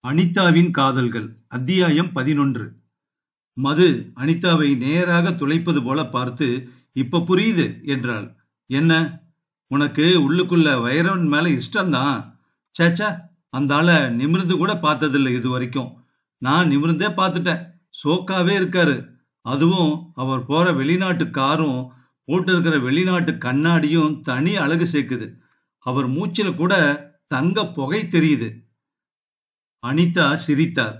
அனிதாவின் காதல்கள் அத்தியாயம் 11. மது அனிதாவை நேராக துளைப்பது போல பார்த்து, இப்ப புரியுது என்றாள். என்ன, உனக்கு உள்ளுக்குள்ள வைரவன் மேல இஷ்டம்தான்? சேச்சா, அந்த ஆளை நிமிர்ந்து கூட பார்த்ததில்லை இது வரைக்கும். நான் நிமிர்ந்தே பார்த்துட்டேன். சோக்காவே இருக்காரு. அதுவும் அவர் போற வெளிநாட்டு காரும் போட்டு இருக்கிற வெளிநாட்டு கண்ணாடியும் தனி அழகு சேர்க்குது. அவர் மூச்சில கூட தங்க புகை தெரியுது. அனிதா சிரித்தார்.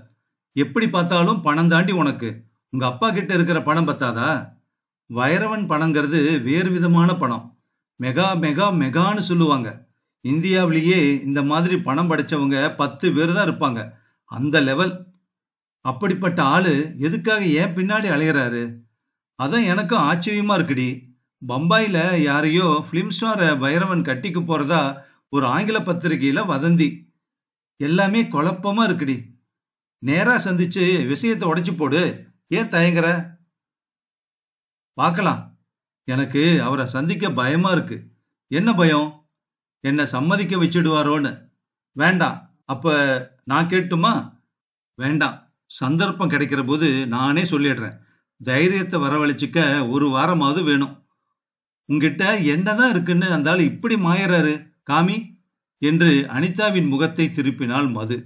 எப்படி பார்த்தாலும் பணம் தாண்டி உனக்கு. உங்க அப்பா கிட்ட இருக்கிற பணம் பத்தாதா? வைரவன் பணங்கிறது வேறு விதமான பணம். மெகா மெகா மெகான்னு சொல்லுவாங்க. இந்தியாவிலேயே இந்த மாதிரி பணம் படைச்சவங்க 10 பேர் தான் இருப்பாங்க. அந்த லெவல். அப்படிப்பட்ட ஆளு எதுக்காக ஏன் பின்னாடி அலையறாரு? அதான் எனக்கும் ஆச்சரியமா இருக்குடி. பம்பாயில யாரையோ பிலிம் ஸ்டார வைரவன் கட்டிக்கு போறதா ஒரு ஆங்கில பத்திரிகையில வதந்தி. எல்லாமே குழப்பமா இருக்குடி. நேரா சந்திச்சு விஷயத்தை உடைச்சு போடு. ஏன் தயங்குற? பார்க்கலாம். எனக்கு அவரை சந்திக்க பயமா இருக்கு. என்ன பயம்? என்ன சம்மதிக்க வச்சிடுவாரோன்னு. வேண்டாம். அப்ப நான் கேட்டுமா? வேண்டாம். சந்தர்ப்பம் கிடைக்கிற போது நானே சொல்லிடுறேன். தைரியத்தை வரவழைச்சிக்க ஒரு வாரமாவது வேணும். உங்கிட்ட என்னதான் இருக்குன்னு அந்த ஆள் இப்படி மாயறாரு? காமி என்று அனிதாவின் முகத்தை திருப்பினாள் மது.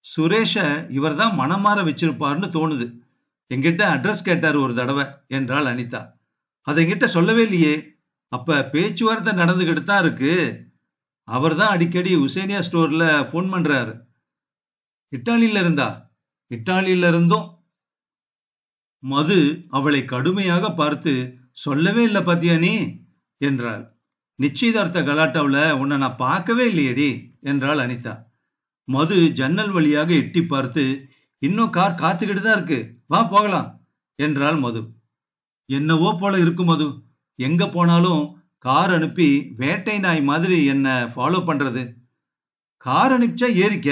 சுரேஷ இவர்தான் மனமாற வச்சிருப்பார்னு தோணுது. என்கிட்ட அட்ரஸ் கேட்டாரு ஒரு தடவை என்றாள் அனிதா. அதை என்கிட்ட சொல்லவே இல்லையே. அப்ப பேச்சுவார்த்தை நடந்துகிட்டு தான் இருக்கு. அவர் தான் அடிக்கடி உசேனியா ஸ்டோர்ல போன் பண்றாரு. இட்டாலியில இருந்தா? இட்டாலியில இருந்தும். மது அவளை கடுமையாக பார்த்து, சொல்லவே இல்லை பாத்தியா நீ என்றாள். நிச்சயதார்த்த கலாட்டாவுல உன்னை நான் பார்க்கவே இல்லையடி என்றாள் அனிதா. மது ஜன்னல் வழியாக எட்டி பார்த்து, இன்னும் கார் காத்துக்கிட்டு தான் இருக்கு, வா போகலாம் என்றாள் மது. என்னவோ போல இருக்கும் மது. எங்க போனாலும் கார் அனுப்பி வேட்டை நாய் மாதிரி என்ன ஃபாலோ பண்றது. கார் அனுப்பிச்சா ஏறிக்க,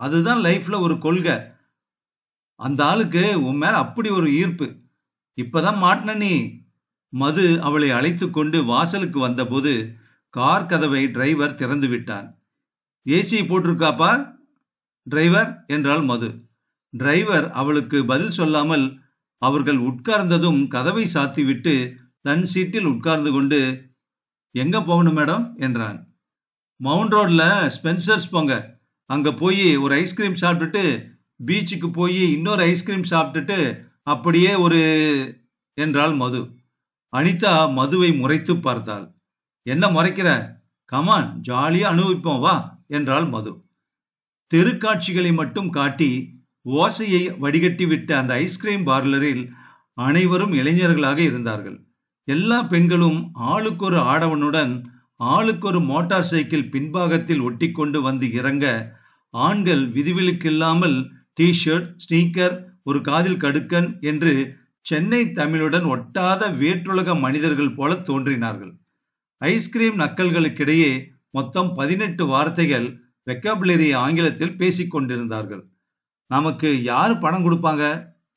அதுதான் லைஃப்ல ஒரு கொள்கை. அந்த ஆளுக்கு உன் மேல அப்படி ஒரு ஈர்ப்பு. இப்பதான் மாட்டின நீ. மது அவளை அழைத்து கொண்டு வாசலுக்கு வந்தபோது கார் கதவை டிரைவர் திறந்து விட்டான். ஏசி போட்டிருக்காப்பா டிரைவர் என்றாள் மது. டிரைவர் அவளுக்கு பதில் சொல்லாமல் அவர்கள் உட்கார்ந்ததும் கதவை சாத்திவிட்டு தன் சீட்டில் உட்கார்ந்து கொண்டு, எங்க போகணும் மேடம் என்றான். மவுண்ட் ரோட்ல ஸ்பென்சர்ஸ் போங்க. அங்க போய் ஒரு ஐஸ்கிரீம் சாப்பிட்டுட்டு பீச்சுக்கு போய் இன்னொரு ஐஸ்கிரீம் சாப்பிட்டுட்டு அப்படியே ஒரு என்றாள் மது. அனிதா மதுவை முறைத்து பார்த்தாள். என்ன முறைக்கிற? கமான், ஜாலியா அனுபவிப்போம் வா என்றாள் மது. தெருக்காட்சிகளை மட்டும் காட்டி ஓசையை வடிகட்டி விட்ட அந்த ஐஸ்கிரீம் பார்லரில் அனைவரும் இளைஞர்களாக இருந்தார்கள். எல்லா பெண்களும் ஆளுக்கு ஒரு ஆடவனுடன் ஆளுக்கு ஒரு மோட்டார் சைக்கிள் பின்பாகத்தில் ஒட்டிக்கொண்டு வந்து இறங்க, ஆண்கள் விதிவிலக்கில்லாமல் டிஷர்ட், ஸ்னீக்கர், ஒரு காதில் கடுக்கன் என்று சென்னை தமிழுடன் ஒட்டாத வேற்றுலக மனிதர்கள் போல தோன்றினார்கள். ஐஸ்கிரீம் நக்கல்களுக்கிடையே மொத்தம் 18 வார்த்தைகள் வெக்காபுலரி ஆங்கிலத்தில் பேசிக் கொண்டிருந்தார்கள். நமக்கு யாரு பணம் கொடுப்பாங்க?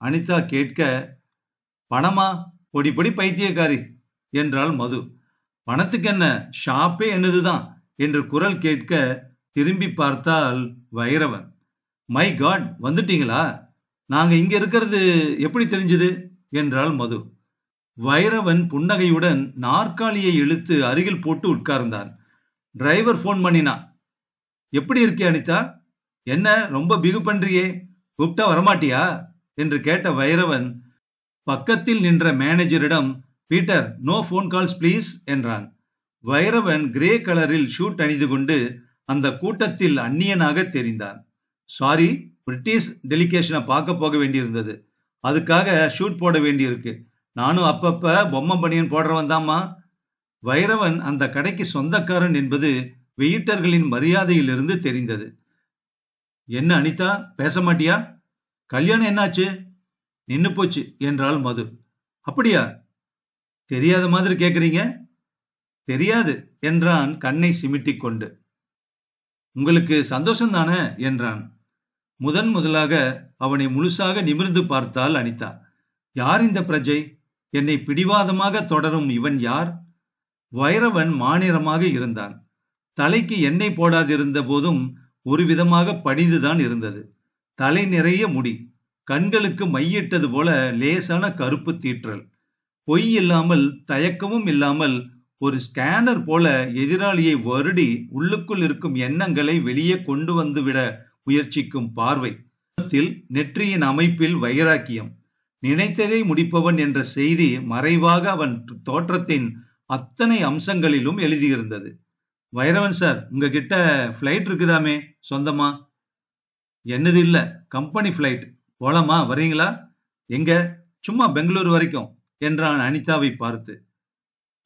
அனிதா கேட்க, பணமா? பொடி பைத்தியக்காரி என்றாள் மது. பணத்துக்கு என்ன, ஷாப்பே என்னதுதான் என்று குரல் கேட்க திரும்பி பார்த்தால் வைரவன். மை காட், வந்துட்டீங்களா? நாங்க இங்க இருக்கிறது எப்படி தெரிஞ்சது என்றாள் மது. வைரவன் புன்னகையுடன் நாற்காலியை இழுத்து அருகில் போட்டு உட்கார்ந்தான். டிரைவர் போன் பண்ணினா. எப்படி இருக்கே அனிதா? என்ன ரொம்ப பிகு பண்றியே, கூப்பிட்டா வரமாட்டியா என்று கேட்ட வைரவன் பக்கத்தில் நின்ற மேனேஜரிடம், Peter, no phone calls please என்றான். வைரவன் கிரே கலரில் ஷூட் அணிந்து கொண்டு அந்த கூட்டத்தில் அந்நியனாக தெரிந்தான். சாரி, பிரிட்டிஷ் டெலிகேஷனை பார்க்க போக வேண்டியிருந்தது. அதுக்காக ஷூட் போட வேண்டியிருக்கு. நானும் அப்பப்ப பொம்மை பனியன் போடுறவன் தாம்மா. வைரவன் அந்த கடைக்கு சொந்தக்காரன் என்பது வெயிட்டர்களின் மரியாதையிலிருந்து தெரிந்தது. என்ன அனிதா, பேச மாட்டியா? கல்யாணம் என்னாச்சு? நின்னு போச்சு என்றாள் மது. அப்படியா? தெரியாத மாதிரி கேக்குறீங்க. தெரியாது என்றான் கண்ணை சிமிட்டிக் கொண்டு. உங்களுக்கு சந்தோஷம் தானே என்றான். முதலாக அவனை முழுசாக நிமிர்ந்து பார்த்தாள் அனிதா. யார் இந்த பிரஜை? என்னை பிடிவாதமாக தொடரும் இவன் யார்? வைரவன் மாநிறமாக இருந்தான். தலைக்கு எண்ணெய் போடாதிருந்த போதும் ஒரு விதமாக படிந்துதான் இருந்தது. தலை நிறைய முடி, கண்களுக்கு மையிட்டது போல லேசான கருப்பு தீற்றல். பொய் இல்லாமல், தயக்கமும் இல்லாமல், ஒரு ஸ்கேனர் போல எதிராளியை வருடி உள்ளுக்குள் இருக்கும் எண்ணங்களை வெளியே கொண்டு வந்துவிட முயற்சிக்கும் பார்வை. நெற்றியின் அமைப்பில் வைராக்கியம். நினைத்ததை முடிப்பவன் என்ற செய்தி மறைவாக அவன் தோற்றத்தின் அத்தனை அம்சங்களிலும் எழுதியிருந்தது. வைரவன் சார், உங்ககிட்ட ஃபிளைட் இருக்குதாமே, சொந்தமா? என்னது இல்ல, கம்பெனி ஃபிளைட். போலாமா, வரீங்களா? எங்க? சும்மா பெங்களூரு வரைக்கும் என்றான் அனிதாவை பார்த்து.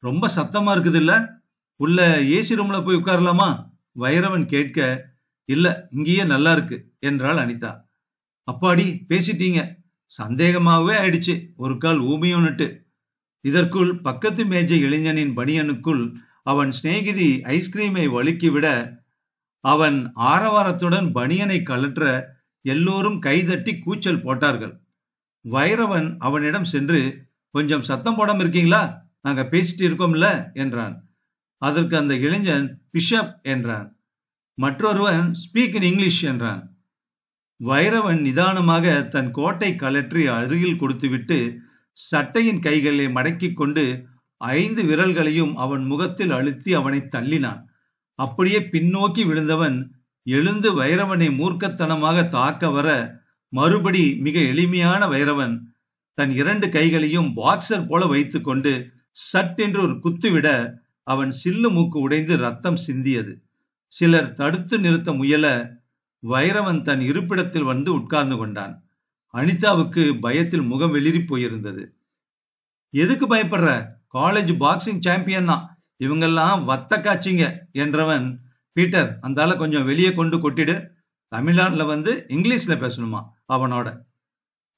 ரொம்ப சத்தமா இருக்குது இல்ல, உள்ள ஏசி ரூம்ல போய் உட்காரலாமா? வைரவன் கேட்க, இல்ல இங்கேயே நல்லா இருக்கு என்றாள் அனிதா. அப்பாடி பேசிட்டீங்க, சந்தேகமாகவே ஆயிடுச்சு ஒரு கால் ஊமையோன்னுட்டு. இதற்குள் பக்கத்து மேஜை இளைஞனின் பனியனுக்குள் அவன் சிநேகிதி ஐஸ்கிரீமை வழுக்கிவிட அவன் ஆரவாரத்துடன் பனியனை கழற்ற எல்லோரும் கைதட்டி கூச்சல் போட்டார்கள். வைரவன் அவனிடம் சென்று, கொஞ்சம் சத்தம் போடாம இருக்கீங்களா, நாங்க பேசிட்டு இருக்கோம்ல என்றான். அதற்கு அந்த இளைஞன் பிஷப் என்றான். மற்றொருவன் ஸ்பீக் இன் இங்கிலீஷ் என்றான். வைரவன் நிதானமாக தன் கோட்டை கழற்றி அருகில் கொடுத்துவிட்டு சட்டையின் கைகளை மடக்கிக் கொண்டு 5 விரல்களையும் அவன் முகத்தில் அழுத்தி அவனை தள்ளினான். அப்படியே பின்னோக்கி விழுந்தவன் எழுந்து வைரவனை மூர்க்கத்தனமாக தாக்க வர, மறுபடி மிக எளிமையான வைரவன் தன் 2 கைகளையும் பாக்ஸர் போல வைத்துக் கொண்டு சட் என்று ஒரு குத்துவிட அவன் சில்லு மூக்கு உடைந்து ரத்தம் சிந்தியது. சிலர் தடுத்து நிறுத்த முயல வைரவன் தன் இருப்பிடத்தில் வந்து உட்கார்ந்து கொண்டான். அனிதாவுக்கு பயத்தில் முகம் வெளிரி போயிருந்தது. எதுக்கு பயப்படுற, காலேஜ் பாக்ஸிங் சாம்பியன் தான், இவங்கெல்லாம் வத்த காட்சிங்க என்றவன், பீட்டர் அந்த ஆளை கொஞ்சம் வெளியே கொண்டு கொட்டிடு, தமிழ்நாட்டுல வந்து இங்கிலீஷ்ல பேசணுமா அவனோட.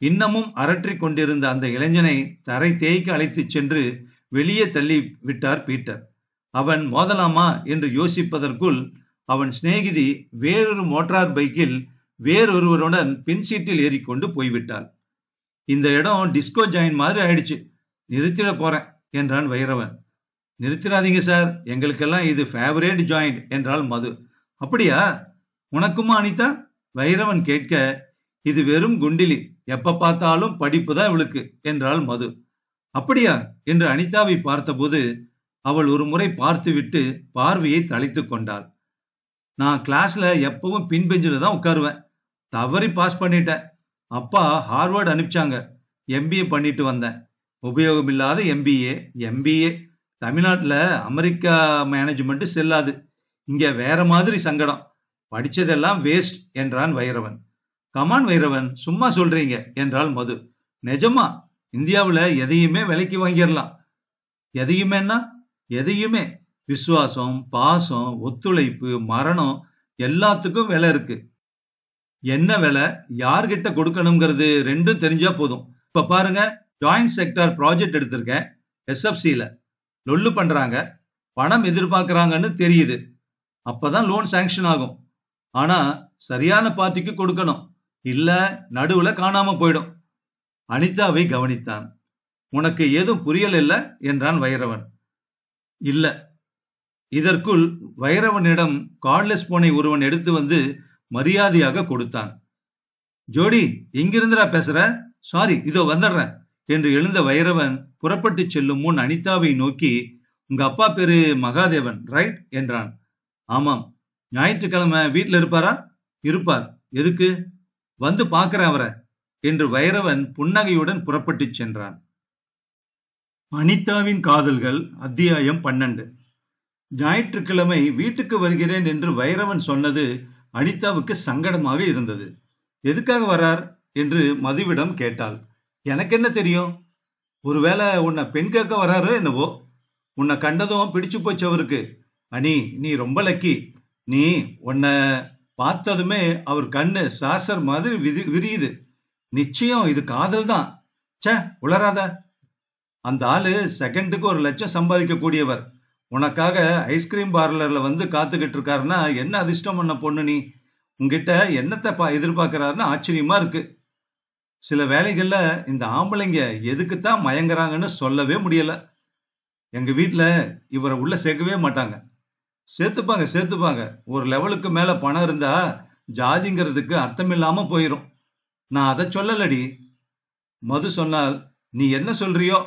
இன்னமும் அரற்றி கொண்டிருந்த அந்த இளைஞனை தரை தேய்க்க அழைத்துச் சென்று வெளியே தள்ளி விட்டார் பீட்டர். அவன் மோதலாமா என்று யோசிப்பதற்குள் அவன் சிநேகிதி வேறொரு மோட்டார் பைக்கில் வேறொருவருடன் பின் சீட்டில் ஏறிக்கொண்டு போய்விட்டாள். இந்த இடம் டிஸ்கோ ஜாயின் மாதிரி ஆயிடுச்சு, நிறுத்திட போறேன் என்றான் வைரவன். நிறுத்திடாதீங்க சார், எங்களுக்கெல்லாம் இது ஃபேவரேட் ஜாயிண்ட் என்றாள் மது. அப்படியா, உனக்குமா அனிதா? வைரவன் கேட்க, இது வெறும் குண்டிலி, எப்ப பார்த்தாலும் படிப்பு தான் இவளுக்கு என்றாள் மது. அப்படியா என்று அனிதாவை பார்த்தபோது அவள் ஒரு முறை பார்த்துவிட்டு பார்வையை தளித்து கொண்டாள். நான் கிளாஸ்ல எப்பவும் பின்பெஞ்சில் தான் உட்காருவேன், தவறி பாஸ் பண்ணிட்டேன். அப்பா ஹார்வர்டு அனுப்பிச்சாங்க, எம்பிஏ பண்ணிட்டு வந்தேன். உபயோகமில்லாத எம்பிஏ தமிழ்நாட்டில் அமெரிக்கா மேனேஜ்மெண்ட் செல்லாது, இங்க வேற மாதிரி சங்கடம், படிச்சதெல்லாம் வேஸ்ட் என்றான் வைரவன். கமான் வைரவன், சும்மா சொல்றீங்க என்றாள் மது. நிஜமா, இந்தியாவில் எதையுமே விலைக்கு வாங்கிடலாம். எதையுமேன்னா எதையுமே, விசுவாசம், பாசம், ஒத்துழைப்பு, மரணம், எல்லாத்துக்கும் விலை இருக்கு. என்ன விலை, யார்கிட்ட கொடுக்கணுங்கிறது ரெண்டும் தெரிஞ்சா போதும். இப்ப பாருங்க, ஜாயிண்ட் செக்டார் ப்ராஜெக்ட் எடுத்திருக்கேன், எஸ்எஃப்சில லொல்லு பண்றாங்க, பணம் எதிர்பார்க்கறாங்கன்னு தெரியுது. அப்பதான் லோன் சாங்ஷன் ஆகும். ஆனா சரியான பார்ட்டிக்கு கொடுக்கணும், இல்ல நடுவுல காணாம போயிடும். அனிதாவை கவனித்தான். உனக்கு ஏதும் புரியல இல்ல என்றான் வைரவன். இல்ல. இதற்குள் வைரவனிடம் கார்ட்லெஸ் போனை ஒருவன் எடுத்து வந்து மரியாதையாக கொடுத்தான். ஜோடி, எங்கிருந்துடா பேசுற? சாரி, இதோ வந்துடுறேன் என்று எழுந்த வைரவன் புறப்பட்டு செல்லும் முன் அனிதாவை நோக்கி, உங்க அப்பா பேரு மகாதேவன் ரைட் என்றான். ஆமாம். ஞாயிற்றுக்கிழமை வீட்டில் இருப்பாரா? இருப்பார். எதுக்கு? வந்து பார்க்கிறேன் அவரை என்று வைரவன் புன்னகையுடன் புறப்பட்டு சென்றான். அனிதாவின் காதல்கள் அத்தியாயம் 12. ஞாயிற்றுக்கிழமை வீட்டுக்கு வருகிறேன் என்று வைரவன் சொன்னது அனிதாவுக்கு சங்கடமாக இருந்தது. எதுக்காக வரார் என்று மதுவிடம் கேட்டாள். எனக்கு என்ன தெரியும், ஒருவேளை உன்னை பெண் கேட்க வராரோ என்னவோ. உன்னை கண்டதும் பிடிச்சு போச்சு அவருக்கு. அனி, நீ ரொம்ப லக்கி. நீ உன்னை பார்த்ததுமே அவர் கண்ணு சாசர் மாதிரி விரியுது. நிச்சயம் இது காதல் தான். சே, உளராத. அந்த ஆளு செகண்டுக்கு 1 லட்சம் சம்பாதிக்க கூடியவர். உனக்காக ஐஸ்கிரீம் பார்லர்ல வந்து காத்துக்கிட்டு இருக்காருன்னா என்ன அதிர்ஷ்டம் பண்ண பொண்ணு நீ. உங்ககிட்ட என்னத்தை எதிர்பார்க்கிறாருன்னு ஆச்சரியமா இருக்கு. சில வேலைகள்ல இந்த ஆம்பளைங்க எதுக்குத்தான் மயங்குறாங்கன்னு சொல்லவே முடியல. எங்க வீட்டுல இவரை உள்ள சேர்க்கவே மாட்டாங்க. சேர்த்துப்பாங்க. ஒரு லெவலுக்கு மேல பணம் இருந்தா ஜாதிங்கிறதுக்கு அர்த்தமில்லாம போயிரும். நான் அதை சொல்லலடி. மது சொன்னால், நீ என்ன சொல்றியோ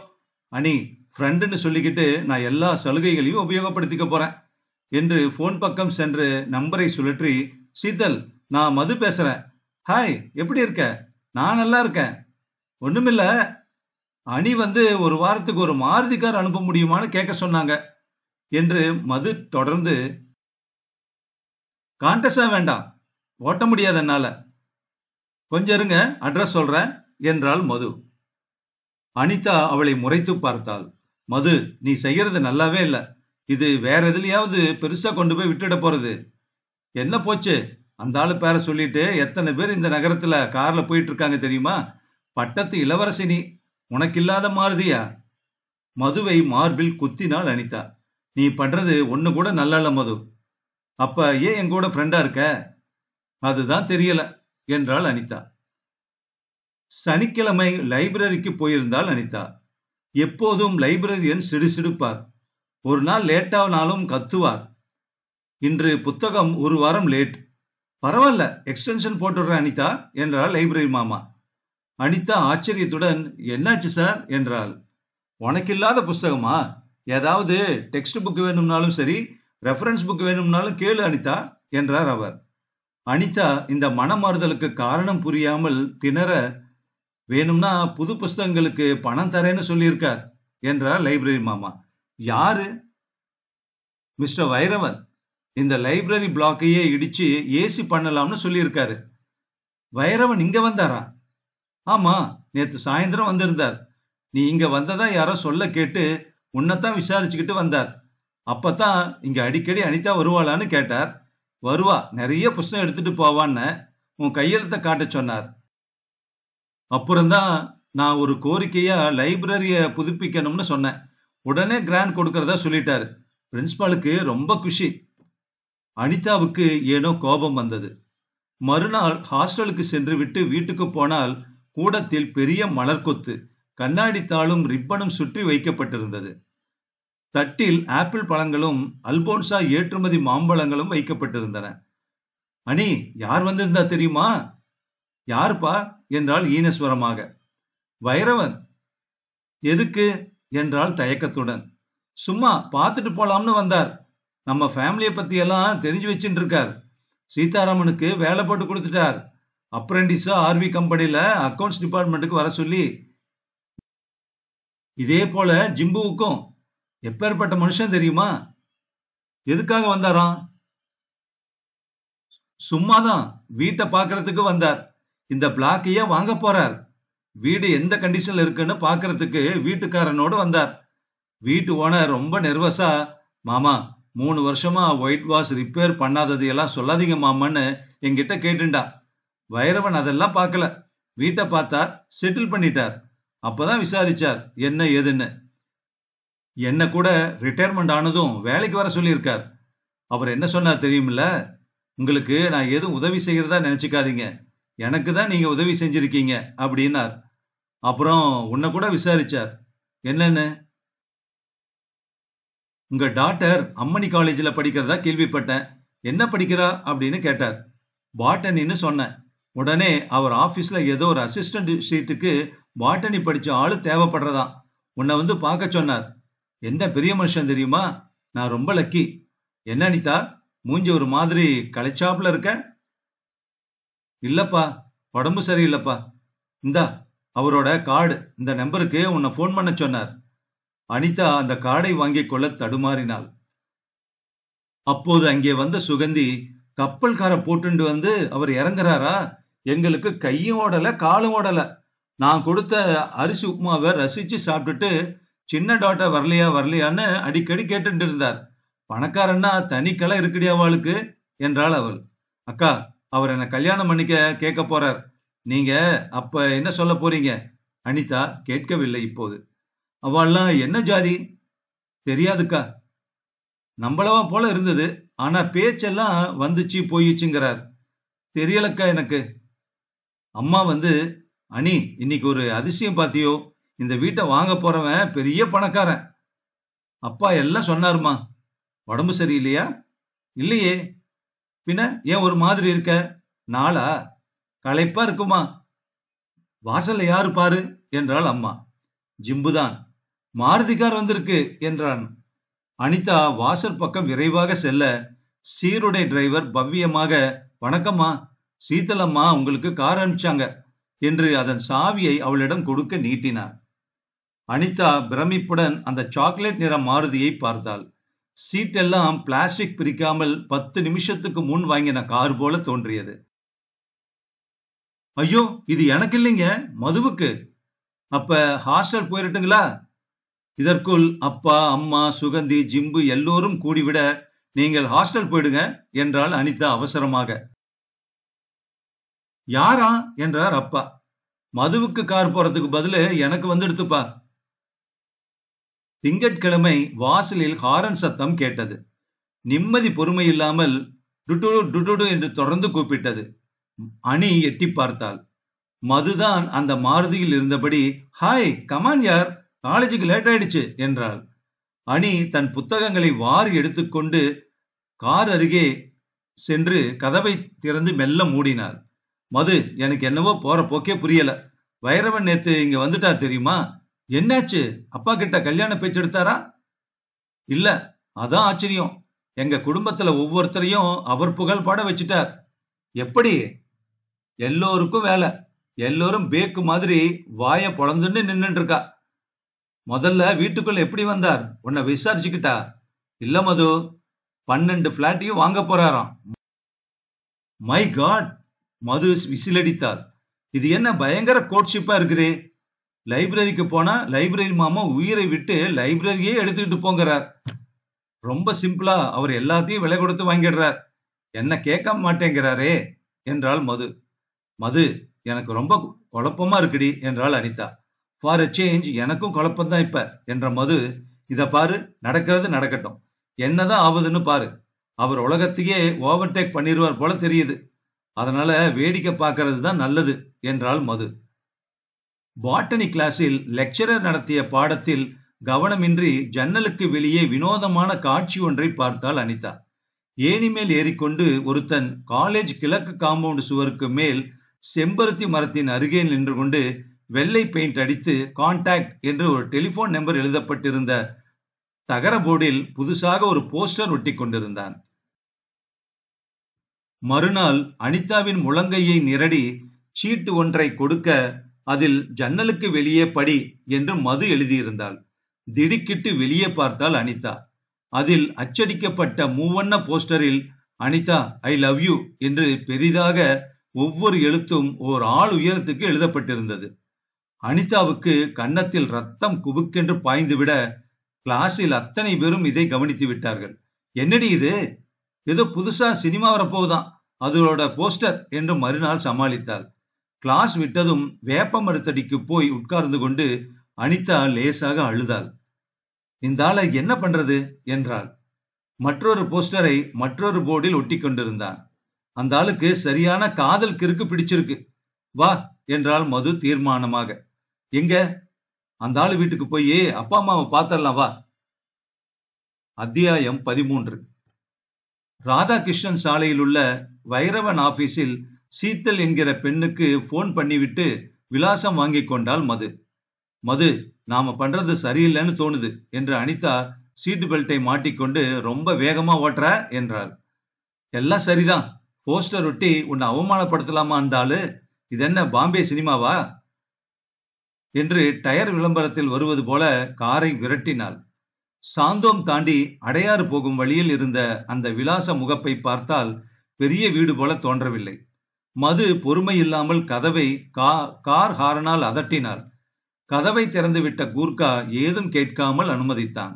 அனி, ஃப்ரெண்டுன்னு சொல்லிக்கிட்டு நான் எல்லா சலுகைகளையும் உபயோகப்படுத்திக்க போறேன் என்று போன் பக்கம் சென்று நம்பரை சுழற்றி, சீதல், நான் மது பேசுறேன். ஹாய், எப்படி இருக்க? நான் நல்லா இருக்கேன். ஒண்ணுமில்ல, அனி வந்து ஒரு வாரத்துக்கு ஒரு மாருதி கார் அனுப்ப முடியுமான்னு கேட்க சொன்னாங்க என்று மது தொடர்ந்து, கான்டஸா வேண்டாம், ஓட்ட முடியாது என்னால. கொஞ்சம் இருங்க, அட்ரஸ் சொல்றேன் என்றாள் மது. அனிதா அவளை முறைத்து பார்த்தாள். மது, நீ செய்யறது நல்லாவே இல்ல. இது வேற எதுலயாவது பெருசா கொண்டு போய் விட்டுட போறது. என்ன போச்சு? அந்த ஆளு பேர சொல்லிட்டு எத்தனை பேர் இந்த நகரத்துல கார்ல போயிட்டு இருக்காங்க தெரியுமா? பட்டத்து இளவரசி நீ, உனக்கு இல்லாத மாருதியா? மதுவை மார்பில் குத்தினாள் அனிதா. நீ பண்றது ஒண்ணு கூட நல்லா இல்ல மது. அப்ப ஏன் என் கூட ஃப்ரெண்டா இருக்க? அதுதான் தெரியல என்றாள் அனிதா. சனிக்கிழமை லைப்ரரிக்கு போயிருந்தாள் அனிதா. எப்போதும் லைப்ரரியன் சிடுசிடுப்பார். ஒரு நாள் லேட்டானாலும் கத்துவார். இன்று புத்தகம் ஒரு வாரம் லேட். பரவாயில்ல, எக்ஸ்டென்ஷன் போட்டுடுறேன் அனிதா என்றாள் லைப்ரரி மாமா. அனிதா ஆச்சரியத்துடன், என்னாச்சு சார் என்றாள். உனக்கில்லாத புஸ்தகமா? ஏதாவது டெக்ஸ்ட் புக் வேணும்னாலும் சரி, ரெஃபரன்ஸ் புக் வேணும்னாலும் கேளு அனிதா என்றார் அவர். அனிதா இந்த மனமாறுதலுக்கு காரணம் புரியாமல் திணற, வேணும்னா புது புஸ்தகங்களுக்கு பணம் தரேன்னு சொல்லியிருக்கார் என்றார் லைப்ரரி மாமா. யாரு? மிஸ்டர் வைரவன். இந்த லைப்ரரி பிளாக்கையே இடிச்சு ஏசி பண்ணலாம்னு சொல்லியிருக்காரு. வைரவன் இங்க வந்தாரா? ஆமா, நேத்து சாயந்தரம் வந்திருந்தார். நீ இங்க வந்ததா யாரோ சொல்ல கேட்டு உன்னைத்தான் விசாரிச்சுக்கிட்டு வந்தார். அப்பதான் இங்க அடிக்கடி அனிதா வருவாளான்னு கேட்டார். வருவா, நிறைய புஸ்தகம் எடுத்துட்டு போவான்னு உன் கையெழுத்த காட்ட சொன்னார். அப்புறம்தான் நான் ஒரு கோரிக்கையா லைப்ரரிய புதுப்பிக்கணும்னு சொன்னேன். உடனே கிராண்ட் கொடுக்கறதா சொல்லிட்டாரு. பிரின்சிபாலுக்கு ரொம்ப குஷி. அனிதாவுக்கு ஏனோ கோபம் வந்தது. மறுநாள் ஹாஸ்டலுக்கு சென்று விட்டு வீட்டுக்கு போனால் கூடத்தில் பெரிய மலர்கொத்து, கண்ணாடி தாளும் ரிப்பனும் சுற்றி வைக்கப்பட்டிருந்தது. தட்டில் ஆப்பிள் பழங்களும் அல்போன்சா ஏற்றுமதி மாம்பழங்களும் வைக்கப்பட்டிருந்தன. அனி, யார் வந்திருந்தா தெரியுமா? யாருப்பா என்றாள் ஈனஸ்வரமாக. வைரவன். எதுக்கு என்றாள் தயக்கத்துடன். சும்மா பார்த்துட்டு போலாம்னு வந்தார். நம்ம ஃபேமிலியை பத்தி எல்லாம் தெரிஞ்சு வச்சுட்டு இருக்கார். சீதாராமனுக்கு வேலை போட்டு கொடுத்துட்டார். அப்ரெண்டிஸா ஆர்வி கம்பெனில அக்கவுண்ட்ஸ் டிபார்ட்மெண்ட்டுக்கு வர சொல்லி. இதே போல ஜிம்புவுக்கும். எப்பேற்பட்ட மனுஷன் தெரியுமா? எதுக்காக வந்தாராம்? சும்மாதான் வீட்டை பாக்குறதுக்கு வந்தார். இந்த பிளாக்கையே வாங்க போறார். வீடு எந்த கண்டிஷன்ல இருக்குன்னு பாக்குறதுக்கு வீட்டுக்காரனோடு வந்தார். வீட்டு ஓனர் ரொம்ப நெர்வஸா, மாமா 3 வருஷமா ஒயிட் வாஷ் ரிப்பேர் பண்ணாதது எல்லாம் சொல்லாதீங்க மாமான்னு என்கிட்ட கேட்டுண்டா. வைரவன் அதெல்லாம் பார்க்கல. வீட்டை பார்த்தார், செட்டில் பண்ணிட்டார். அப்பதான் விசாரிச்சார் என்ன ஏதுன்னு. என்ன கூட ரிட்டையர்மெண்ட் ஆனதும் வேலைக்கு வர சொல்லியிருக்கார். அவர் என்ன சொன்னார் தெரியுமில்ல? உங்களுக்கு நான் எதுவும் உதவி செய்யறதா நினைச்சுக்காதீங்க, எனக்கு தான் நீங்க உதவி செஞ்சிருக்கீங்க அப்படின்னார். அப்புறம் உன்னை கூட விசாரிச்சார். என்னன்னு? உங்க டாட்டர் அம்மணி காலேஜ்ல படிக்கிறதா கேள்விப்பட்டேன். என்ன படிக்கிறா அப்படின்னு கேட்டார். பாட்டனின்னு சொன்னேன். உடனே அவர் ஆபீஸ்ல ஏதோ ஒரு அசிஸ்டன்ட் சீட்டுக்கு பாட்டனி படிச்ச ஆளு தேவைப்படுறதா. உன்னை வந்து பார்க்க சொன்னார். என்ன பெரிய மனுஷன் தெரியுமா? நான் ரொம்ப லக்கி. என்ன அனிதா, மூஞ்சி ஒரு மாதிரி களைச்சாப்புல இருக்க? இல்லப்பா, உடம்பு சரியில்லப்பா. இந்தா அவரோட கார்டு, இந்த நம்பருக்கு உன்னை போன் பண்ண சொன்னார். அனிதா அந்த கார்டை வாங்கிக் கொள்ள தடுமாறினாள். அப்போது அங்கே வந்த சுகந்தி, கப்பல்கார போட்டுண்டு வந்து அவர் இறங்குறாரா? எங்களுக்கு கையும் ஓடல காலும் ஓடல. நான் கொடுத்த அரிசி உப்புமாவை ரசிச்சு சாப்பிட்டுட்டு சின்ன டாக்டர் வரலையா வரலையான்னு அடிக்கடி கேட்டுட்டு இருந்தார். பணக்காரன்னா தனி கலை இருக்குடி அவளுக்கு என்றாள் அவள். அக்கா, அவர் என்ன கல்யாணம் பண்ணிக்க கேட்க போறார். நீங்க அப்ப என்ன சொல்ல போறீங்க? அனிதா கேட்கவில்லை இப்போது. அவள்லாம் என்ன ஜாதி? தெரியாதுக்கா. நம்மளவா போல இருந்தது. ஆனா பேச்செல்லாம் வந்துச்சு போயிச்சுங்கிறார். தெரியலக்கா எனக்கு. அம்மா வந்து, அனி இன்னைக்கு ஒரு அதிசயம் பாத்தியோ? இந்த வீட்டை வாங்க போறவன் பெரிய பணக்காரன். அப்பா எல்லாம் சொன்னாருமா. உடம்பு சரியில்லையா? இல்லையே. பின்ன ஏன் ஒரு மாதிரி இருக்க? நாளா? களைப்பா இருக்குமா? வாசல்ல யாரு பாரு என்றாள் அம்மா. ஜிம்புதான். மாருதி கார் வந்திருக்கு என்றான். அனிதா வாசல் பக்கம் விரைவாக செல்ல சீருடை டிரைவர் பவ்யமாக, வணக்கம்மா, சீதலம்மா உங்களுக்கு கார் அனுப்பிச்சாங்க என்று அதன் சாவியை அவளிடம் கொடுக்க நீட்டினார். அனிதா பிரமிப்புடன் அந்த சாக்லேட் நிற மாருதியை பார்த்தாள். சீட்டெல்லாம் பிளாஸ்டிக் பிரிக்காமல் 10 நிமிஷத்துக்கு முன் வாங்கின கார் போல தோன்றியது. ஐயோ, இது எனக்கு இல்லைங்க, மதுவுக்கு. அப்ப ஹாஸ்டல் போயிரட்டுங்களா? இதற்குள் அப்பா, அம்மா, சுகந்தி, ஜிம்பு எல்லோரும் கூடிவிட, நீங்கள் ஹாஸ்டல் போயிடுங்க என்றாள் அனிதா அவசரமாக. யாரா என்றார் அப்பா. மதுவுக்கு கார் போறதுக்கு பதிலு எனக்கு வந்துடுத்துப்பா. திங்கட்கிழமை வாசலில் ஹாரன் சத்தம் கேட்டது. நிம்மதி பொறுமை இல்லாமல் டுடு டுடு என்று தொடர்ந்து கூப்பிட்டது. அணி எட்டி பார்த்தாள். மதுதான் அந்த மாருதியில் இருந்தபடி, ஹாய், கமான் யார், காலேஜுக்கு லேட் ஆயிடுச்சு என்றாள். அணி தன் புத்தகங்களை வாரி எடுத்துக்கொண்டு கார் அருகே சென்று கதவை திறந்து மெல்ல மூடினாள். மது, எனக்கு என்னவோ போற போக்கே புரியல. வைரவன் நேத்து இங்க வந்துட்டார் தெரியுமா? என்னாச்சு? அப்பா கிட்ட கல்யாண பேச்சு எடுத்தாரா? இல்ல, அதான் ஆச்சரியம். எங்க குடும்பத்துல ஒவ்வொருத்தரையும் அவர் புகழ் பாட வச்சுட்டார். எப்படி? எல்லோருக்கும் வேலை. எல்லோரும் பேக்கு மாதிரி வாய பொளந்துன்னு நின்னுட்டு இருக்கா. முதல்ல வீட்டுக்குள்ள எப்படி வந்தார்? உன்னை விசாரிச்சுக்கிட்டா? இல்ல மது, 12 பிளாட்டையும் வாங்க போறாராம். My God! மது விசிலடித்தாள். இது என்ன பயங்கர கோட்ஷிப்பா இருக்குதே. லைப்ரரிக்கு போனா லைப்ரரி மாமா உயிரை விட்டு லைப்ரரியே எடுத்துக்கிட்டு போங்கிறார். ரொம்ப சிம்பிளா அவர் எல்லாத்தையும் விலை கொடுத்து வாங்கிடுறார். என்ன கேட்க மாட்டேங்கிறாரே என்றாள் மது. மது, எனக்கு ரொம்ப குழப்பமா இருக்குடி என்றாள் அனிதா. ஃபார் எ சேஞ்ச் எனக்கும் குழப்பம்தான் இப்ப என்ற மது, இத பாரு, நடக்கிறது நடக்கட்டும், என்னதான் ஆகுதுன்னு பாரு. அவர் உலகத்தையே ஓவர்டேக் பண்ணிடுவார் போல தெரியுது. அதனால வேடிக்கை பார்க்கறது தான் நல்லது என்றாள் மது. பாட்டனி கிளாஸில் லெக்சரர் நடத்திய பாடத்தில் கவனமின்றி ஜன்னலுக்கு வெளியே வினோதமான காட்சி ஒன்றை பார்த்தாள் அனிதா. ஏணி மேல் ஏறிக்கொண்டு ஒருத்தன் காலேஜ் கிழக்கு காம்பவுண்ட் சுவருக்கு மேல் செம்பருத்தி மரத்தின் அருகே நின்று கொண்டு வெள்ளை பெயிண்ட் அடித்து கான்டாக்ட் என்று ஒரு டெலிபோன் நம்பர் எழுதப்பட்டிருந்த தகர போர்டில் புதுசாக ஒரு போஸ்டர் ஒட்டி கொண்டிருந்தான். மறுநாள் அனிதாவின் முழங்கையை நிரடி சீட்டு ஒன்றை கொடுக்க அதில் ஜன்னலுக்கு வெளியே படி என்று மது எழுதியிருந்தாள். திடுக்கிட்டு வெளியே பார்த்தாள் அனிதா. அதில் அச்சடிக்கப்பட்ட மூவண்ண போஸ்டரில் அனிதா ஐ லவ் யூ என்று பெரிதாக ஒவ்வொரு எழுத்தும் ஓர் ஆள் உயரத்துக்கு எழுதப்பட்டிருந்தது. அனிதாவுக்கு கன்னத்தில் ரத்தம் குபுக்கென்று பாய்ந்துவிட கிளாஸில் அத்தனை பேரும் இதை கவனித்து விட்டார்கள். என்னடி இது, ஏதோ புதுசா சினிமா வரப்போகுதான், அதோட போஸ்டர் என்று மறுநாள் சமாளித்தாள். கிளாஸ் விட்டதும் வேப்ப மரத்தடிக்கு போய் உட்கார்ந்து கொண்டு அனிதா லேசாக அழுதாள். இந்த ஆளை என்ன பண்றது என்றாள். மற்றொரு போஸ்டரை மற்றொரு போர்டில் ஒட்டி கொண்டிருந்தான். அந்த ஆளுக்கு சரியான காதல் கிறுக்கு பிடிச்சிருக்கு. வா என்றாள் மது தீர்மானமாக. எங்க? அந்த ஆளு வீட்டுக்கு போய் அப்பா அம்மாவை பார்த்தரலாம் வா. அத்தியாயம் 13. ராதாகிருஷ்ணன் சாலையில் உள்ள வைரவன் ஆபீஸில் சீத்தல் என்கிற பெண்ணுக்கு போன் பண்ணிவிட்டு விலாசம் வாங்கி கொண்டாள் மது. மது, நாம பண்றது சரியில்லைன்னு தோணுது என்று அனிதா சீட்டு பெல்ட்டை மாட்டிக்கொண்டு ரொம்ப வேகமா ஓட்டுற என்றாள். எல்லாம் சரிதான், போஸ்டர் ஒட்டி உன்னை அவமானப்படுத்தலாமா அந்த ஆளு? இது என்ன பாம்பே சினிமாவா என்று டயர் விளம்பரத்தில் வருவது போல காரை விரட்டினாள். சாந்தோம் தாண்டி அடையாறு போகும் வழியில் இருந்த அந்த விலாச முகப்பை பார்த்தால் பெரிய வீடு போல தோன்றவில்லை. மது பொறுமை இல்லாமல் கதவை கார் ஹாரனால் அதட்டினாள். கதவை திறந்துவிட்ட கூர்கா ஏதும் கேட்காமல் அனுமதித்தான்.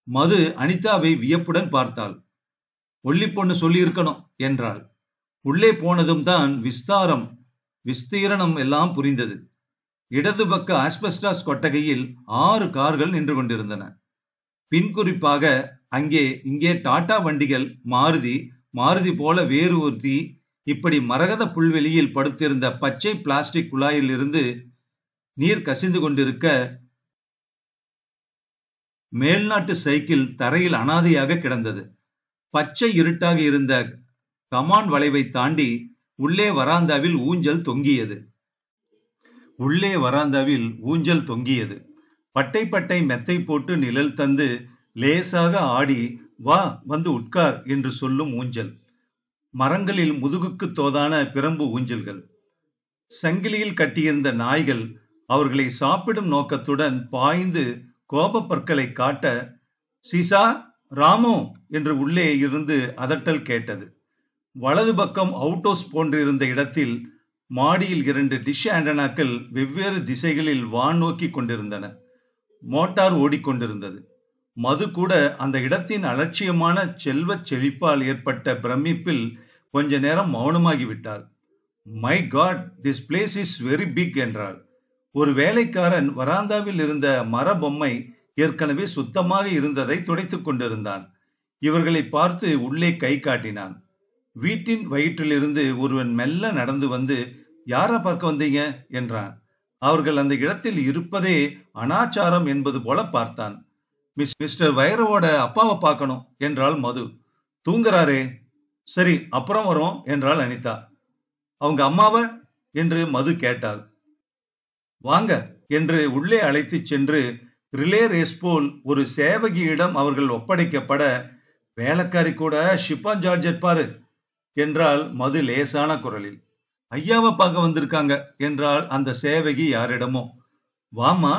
மது அனிதாவை வியப்புடன் பார்த்தாள். ஒல்லி பொண்ணு சொல்லி இருக்கணும் என்றாள். உள்ளே போனதும் தான் விஸ்தீரணம் எல்லாம் புரிந்தது. இடது பக்க ஆஸ்பெஸ்டாஸ் கொட்டகையில் 6 கார்கள் நின்று கொண்டிருந்தன. பின்குறிப்பாக அங்கே இங்கே டாடா வண்டிகள், மாருதி போல வேறு ஒருத்தி, இப்படி மரகத புல்வெளியில் படுத்திருந்த பச்சை பிளாஸ்டிக் குழாயில் இருந்து நீர் கசிந்து கொண்டிருக்க, மேல்நாட்டு சைக்கிள் தரையில் அனாதையாக கிடந்தது. பச்சை இருட்டாக இருந்த கமான் வளைவை தாண்டி உள்ளே வராந்தாவில் ஊஞ்சல் தொங்கியது. பட்டை பட்டை மெத்தை போட்டு நிழல் தந்து லேசாக ஆடி வா வந்து உட்கார் என்று சொல்லும் ஊஞ்சல். மரங்களில் முதுகுக்கு தோதான பிரம்பு ஊஞ்சல்கள். சங்கிலியில் கட்டியிருந்த நாய்கள் அவர்களை சாப்பிடும் நோக்கத்துடன் பாய்ந்து கோபப் பற்களை காட்ட, சீசா, ராமு என்று உள்ளே இருந்து அதட்டல் கேட்டது. வலது பக்கம் அவுட் ஹவுஸ் போன்றிருந்த இடத்தில் மாடியில் 2 டிஷ் ஆண்டனாக்கள் வெவ்வேறு திசைகளில் வான் நோக்கி கொண்டிருந்தன. மோட்டார் ஓடிக்கொண்டிருந்தது. மது கூட அந்த இடத்தின் அலட்சியமான செல்வச் செழிப்பால் ஏற்பட்ட பிரமிப்பில் கொஞ்ச நேரம் மௌனமாகிவிட்டாள். My God, this place is very big என்றாள். ஒரு வேலைக்காரன் வராந்தாவில் இருந்த மர பொம்மை ஏற்கனவே சுத்தமாக இருந்ததை துடைத்துக் கொண்டிருந்தான். இவர்களை பார்த்து உள்ளே கை காட்டினான். வீட்டின் வயிற்றிலிருந்து ஒருவன் மெல்ல நடந்து வந்து, யாரை பார்க்க வந்தீங்க என்றான். அவர்கள் அந்த இடத்தில் இருப்பதே அனாச்சாரம் என்பது போல பார்த்தான். மிஸ்டர் வைரவோட அப்பாவை பார்க்கணும் என்றாள் மது. தூங்குறாரே. சரி, அப்புறம் வரும் என்றாள் அனிதா. அவங்க அம்மாவை என்று மது கேட்டாள். வாங்க என்று உள்ளே அழைத்து சென்று ரிலே ரேஸ் போல் ஒரு சேவகியிடம் அவர்கள் ஒப்படைக்கப்பட, வேலைக்காரி கூட ஷிப்பான் ஜார்ஜெட் பாரு என்றால் மது லேசான குரலில். ஐயாவை பார்க்க வந்திருக்காங்க என்றால் அந்த சேவகி யாரிடமோ. வாமா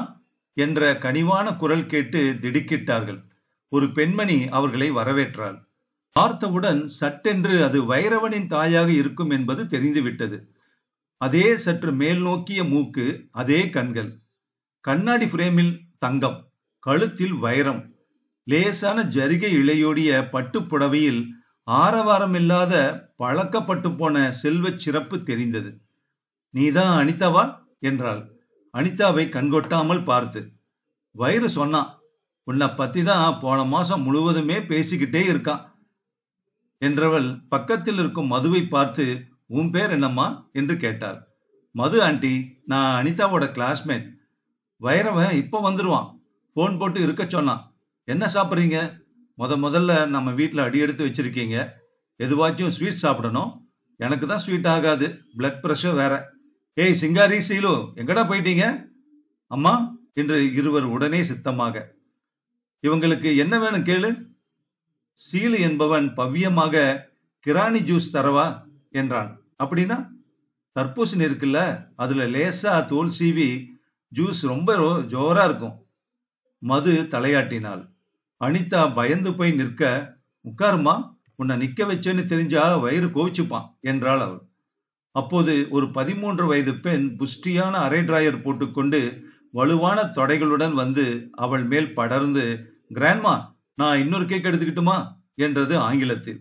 என்ற கனிவான குரல் கேட்டு திடுக்கிட்டார்கள். ஒரு பெண்மணி அவர்களை வரவேற்றாள். பார்த்தவுடன் சட்டென்று அது வைரவனின் தாயாக இருக்கும் என்பது தெரிந்துவிட்டது. அதே சற்று மேல் நோக்கிய மூக்கு, அதே கண்கள், கண்ணாடி பிரேமில் தங்கம், கழுத்தில் வைரம், லேசான ஜரிகை இழையோடிய பட்டு புடவையில் ஆரவாரமில்லாத பழக்கப்பட்டு போன செல்வச் சிறப்பு தெரிந்தது. நீதான் அனிதாவா என்றாள். அனிதாவை கண்கொட்டாமல் பார்த்து. வைர சொன்னான், உன்னை பத்தி தான் போன மாசம் முழுவதுமே பேசிக்கிட்டே இருக்கான் என்றவள் பக்கத்தில் இருக்கும் மதுவை பார்த்து, உன் பேர் என்னம்மா என்று கேட்டாள். மது ஆண்டி, நான் அனிதாவோட கிளாஸ்மேட். வைரவன் இப்ப வந்துருவான், போன் போட்டு இருக்க சொன்னான். என்ன சாப்பிட்றீங்க? முதல்ல நம்ம வீட்டில் அடி எடுத்து வச்சிருக்கீங்க. எதுவாச்சும் ஸ்வீட் சாப்பிடணும். எனக்கு தான் ஸ்வீட் ஆகாது, பிளட் பிரஷர் வேற. ஏய் சிங்காரி, சீலு, எங்கடா போயிட்டீங்க? அம்மா என்று இருவர் உடனே சித்தமாக. இவங்களுக்கு என்ன வேணும் கேளு. சீலு என்பவன் பவ்யமாக, கிராணி ஜூஸ் தரவா என்றான். அப்படின்னா? தர்பூசணி இருக்குல்ல, அதுல லேசா தோல் சீவி ஜூஸ் ரொம்ப ஜோரா இருக்கும். மது தலையாட்டினாள். அனிதா பயந்து போய் நிற்க, உட்காருமா, உன்னை நிக்க வச்சேன்னு தெரிஞ்சா வயிறு கோவிச்சுப்பான் என்றாள் அவள். அப்போது ஒரு 13 வயது பெண் புஷ்டியான அரை டிராயர் போட்டுக்கொண்டு வலுவான தொடைகளுடன் வந்து அவள் மேல் படர்ந்து, கிராண்ட்மா, நான் இன்னொரு கேக் எடுத்துக்கிட்டுமா என்றது ஆங்கிலத்தில்.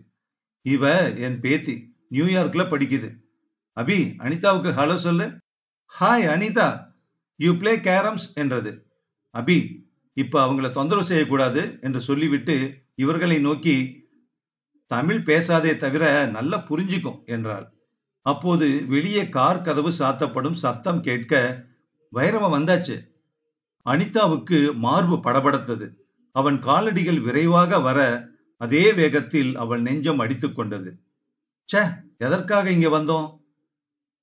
இவ என் பேத்தி, நியூயார்க்ல படிக்குது. அபி, அனிதாவுக்கு ஹலோ சொல்லு. Hi Anita, you play carroms என்றது. அபி, இப்ப அவங்கள தொந்தரவு செய்யக்கூடாது என்று சொல்லிவிட்டு இவர்களை நோக்கி, தமிழ் பேசாதே தவிர நல்லா புரிஞ்சுக்கும் என்றாள். அப்போது வெளியே கார் கதவு சாத்தப்படும் சத்தம் கேட்க, வைரவன் வந்தாச்சு. அனிதாவுக்கு மார்பு படபடத்தது. அவன் காலடிகள் விரைவாக வர அதே வேகத்தில் அவள் நெஞ்சம் அடித்துக் கொண்டது. சே, எதற்காக இங்க வந்தோம்?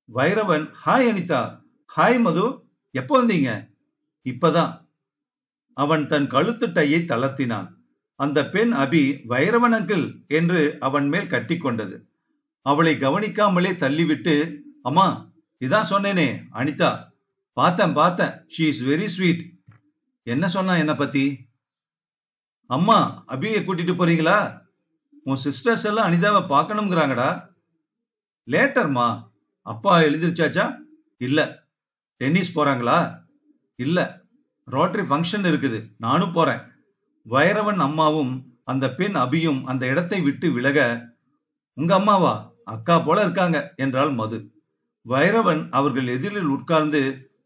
வைரவன், ஹாய் அனிதா. ஹாய் மது, எப்போ வந்தீங்க? இப்பதான். அவன் தன் கழுத்து டையை தளர்த்தினான். அந்த பெண் அபி, வைரவன் அங்கிள் என்று அவன் மேல் கட்டி கொண்டது. அவளை கவனிக்காமலே தள்ளிவிட்டு, அம்மா, இதான் சொன்னேனே அனிதா. பார்த்தேன், ஷீ இஸ் வெரி ஸ்வீட். என்ன சொன்னா என்ன பத்தி? அம்மா, அபியை கூட்டிட்டு போறீங்களா? உன் சிஸ்டர்ஸ் எல்லாம் அனிதாவை பார்க்கணுங்கிறாங்கடா. லேட்டர்மா. அப்பா எழுதிருச்சாச்சா? இல்ல. டென்னிஸ் போறாங்களா? இல்ல. ரோட்டரி ஃபங்க்ஷன் இருக்குது, நானும் போறேன். வைரவன் அம்மாவும் அந்த பெண் அபியும் அந்த இடத்தை விட்டு விலக, உங்க அம்மாவா? அக்கா போல இருக்காங்க என்றாள் மது. வைரவன் அவர்கள் எதிரில் உட்கார்ந்து,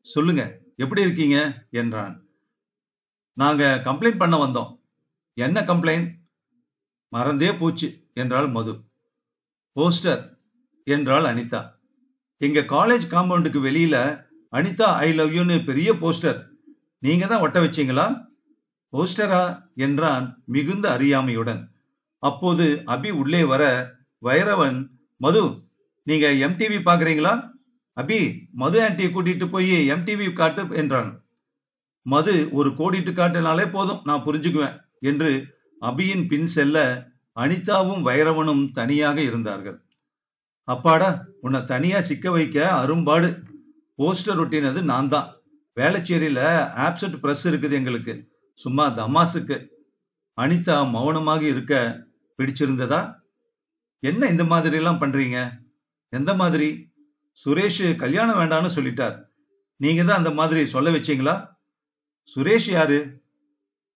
சொல்லுங்க, எப்படி இருக்கீங்க என்றான். நாங்க கம்ப்ளைண்ட் பண்ண வந்தோம். என்ன கம்ப்ளைண்ட்? மறந்தே போச்சு என்றாள் மது. போஸ்டர் என்றாள் அனிதா. எங்க காலேஜ் காம்பவுண்டுக்கு வெளியில அனிதா ஐ லவ் யூன்னு பெரிய போஸ்டர். நீங்க தான் ஒட்ட வச்சீங்களா? போஸ்டரா என்றான் மிகுந்த அறியாமையுடன். அப்போது அபி உள்ளே வர, வைரவன், மது, நீங்க எம்டிவி பாக்குறீங்களா? அபி, மது ஆன்ட்டியை கூட்டிட்டு போய் எம்டிவி காட்டு என்றான். மது ஒரு கோடிட்டு காட்டினாலே போதும், நான் புரிஞ்சுக்குவேன் என்று அபியின் பின் செல்ல அனிதாவும் வைரவனும் தனியாக இருந்தார்கள். அப்பாடா, உன்னை தனியா சிக்க வைக்க அரும்பாடு. போஸ்டர் ஒட்டினது நான் தான். வேளச்சேரியில ஆப்செட் பிரஸ் இருக்குது எங்களுக்கு, சும்மா தமாசுக்கு. அனிதா மௌனமாக இருக்க பிடிச்சிருந்ததா? என்ன இந்த மாதிரி எல்லாம் பண்றீங்க? எந்த மாதிரி? சுரேஷ் கல்யாணம் வேண்டான்னு சொல்லிட்டார். நீங்க தான் அந்த மாதிரி சொல்ல வச்சீங்களா? சுரேஷ் யாரு?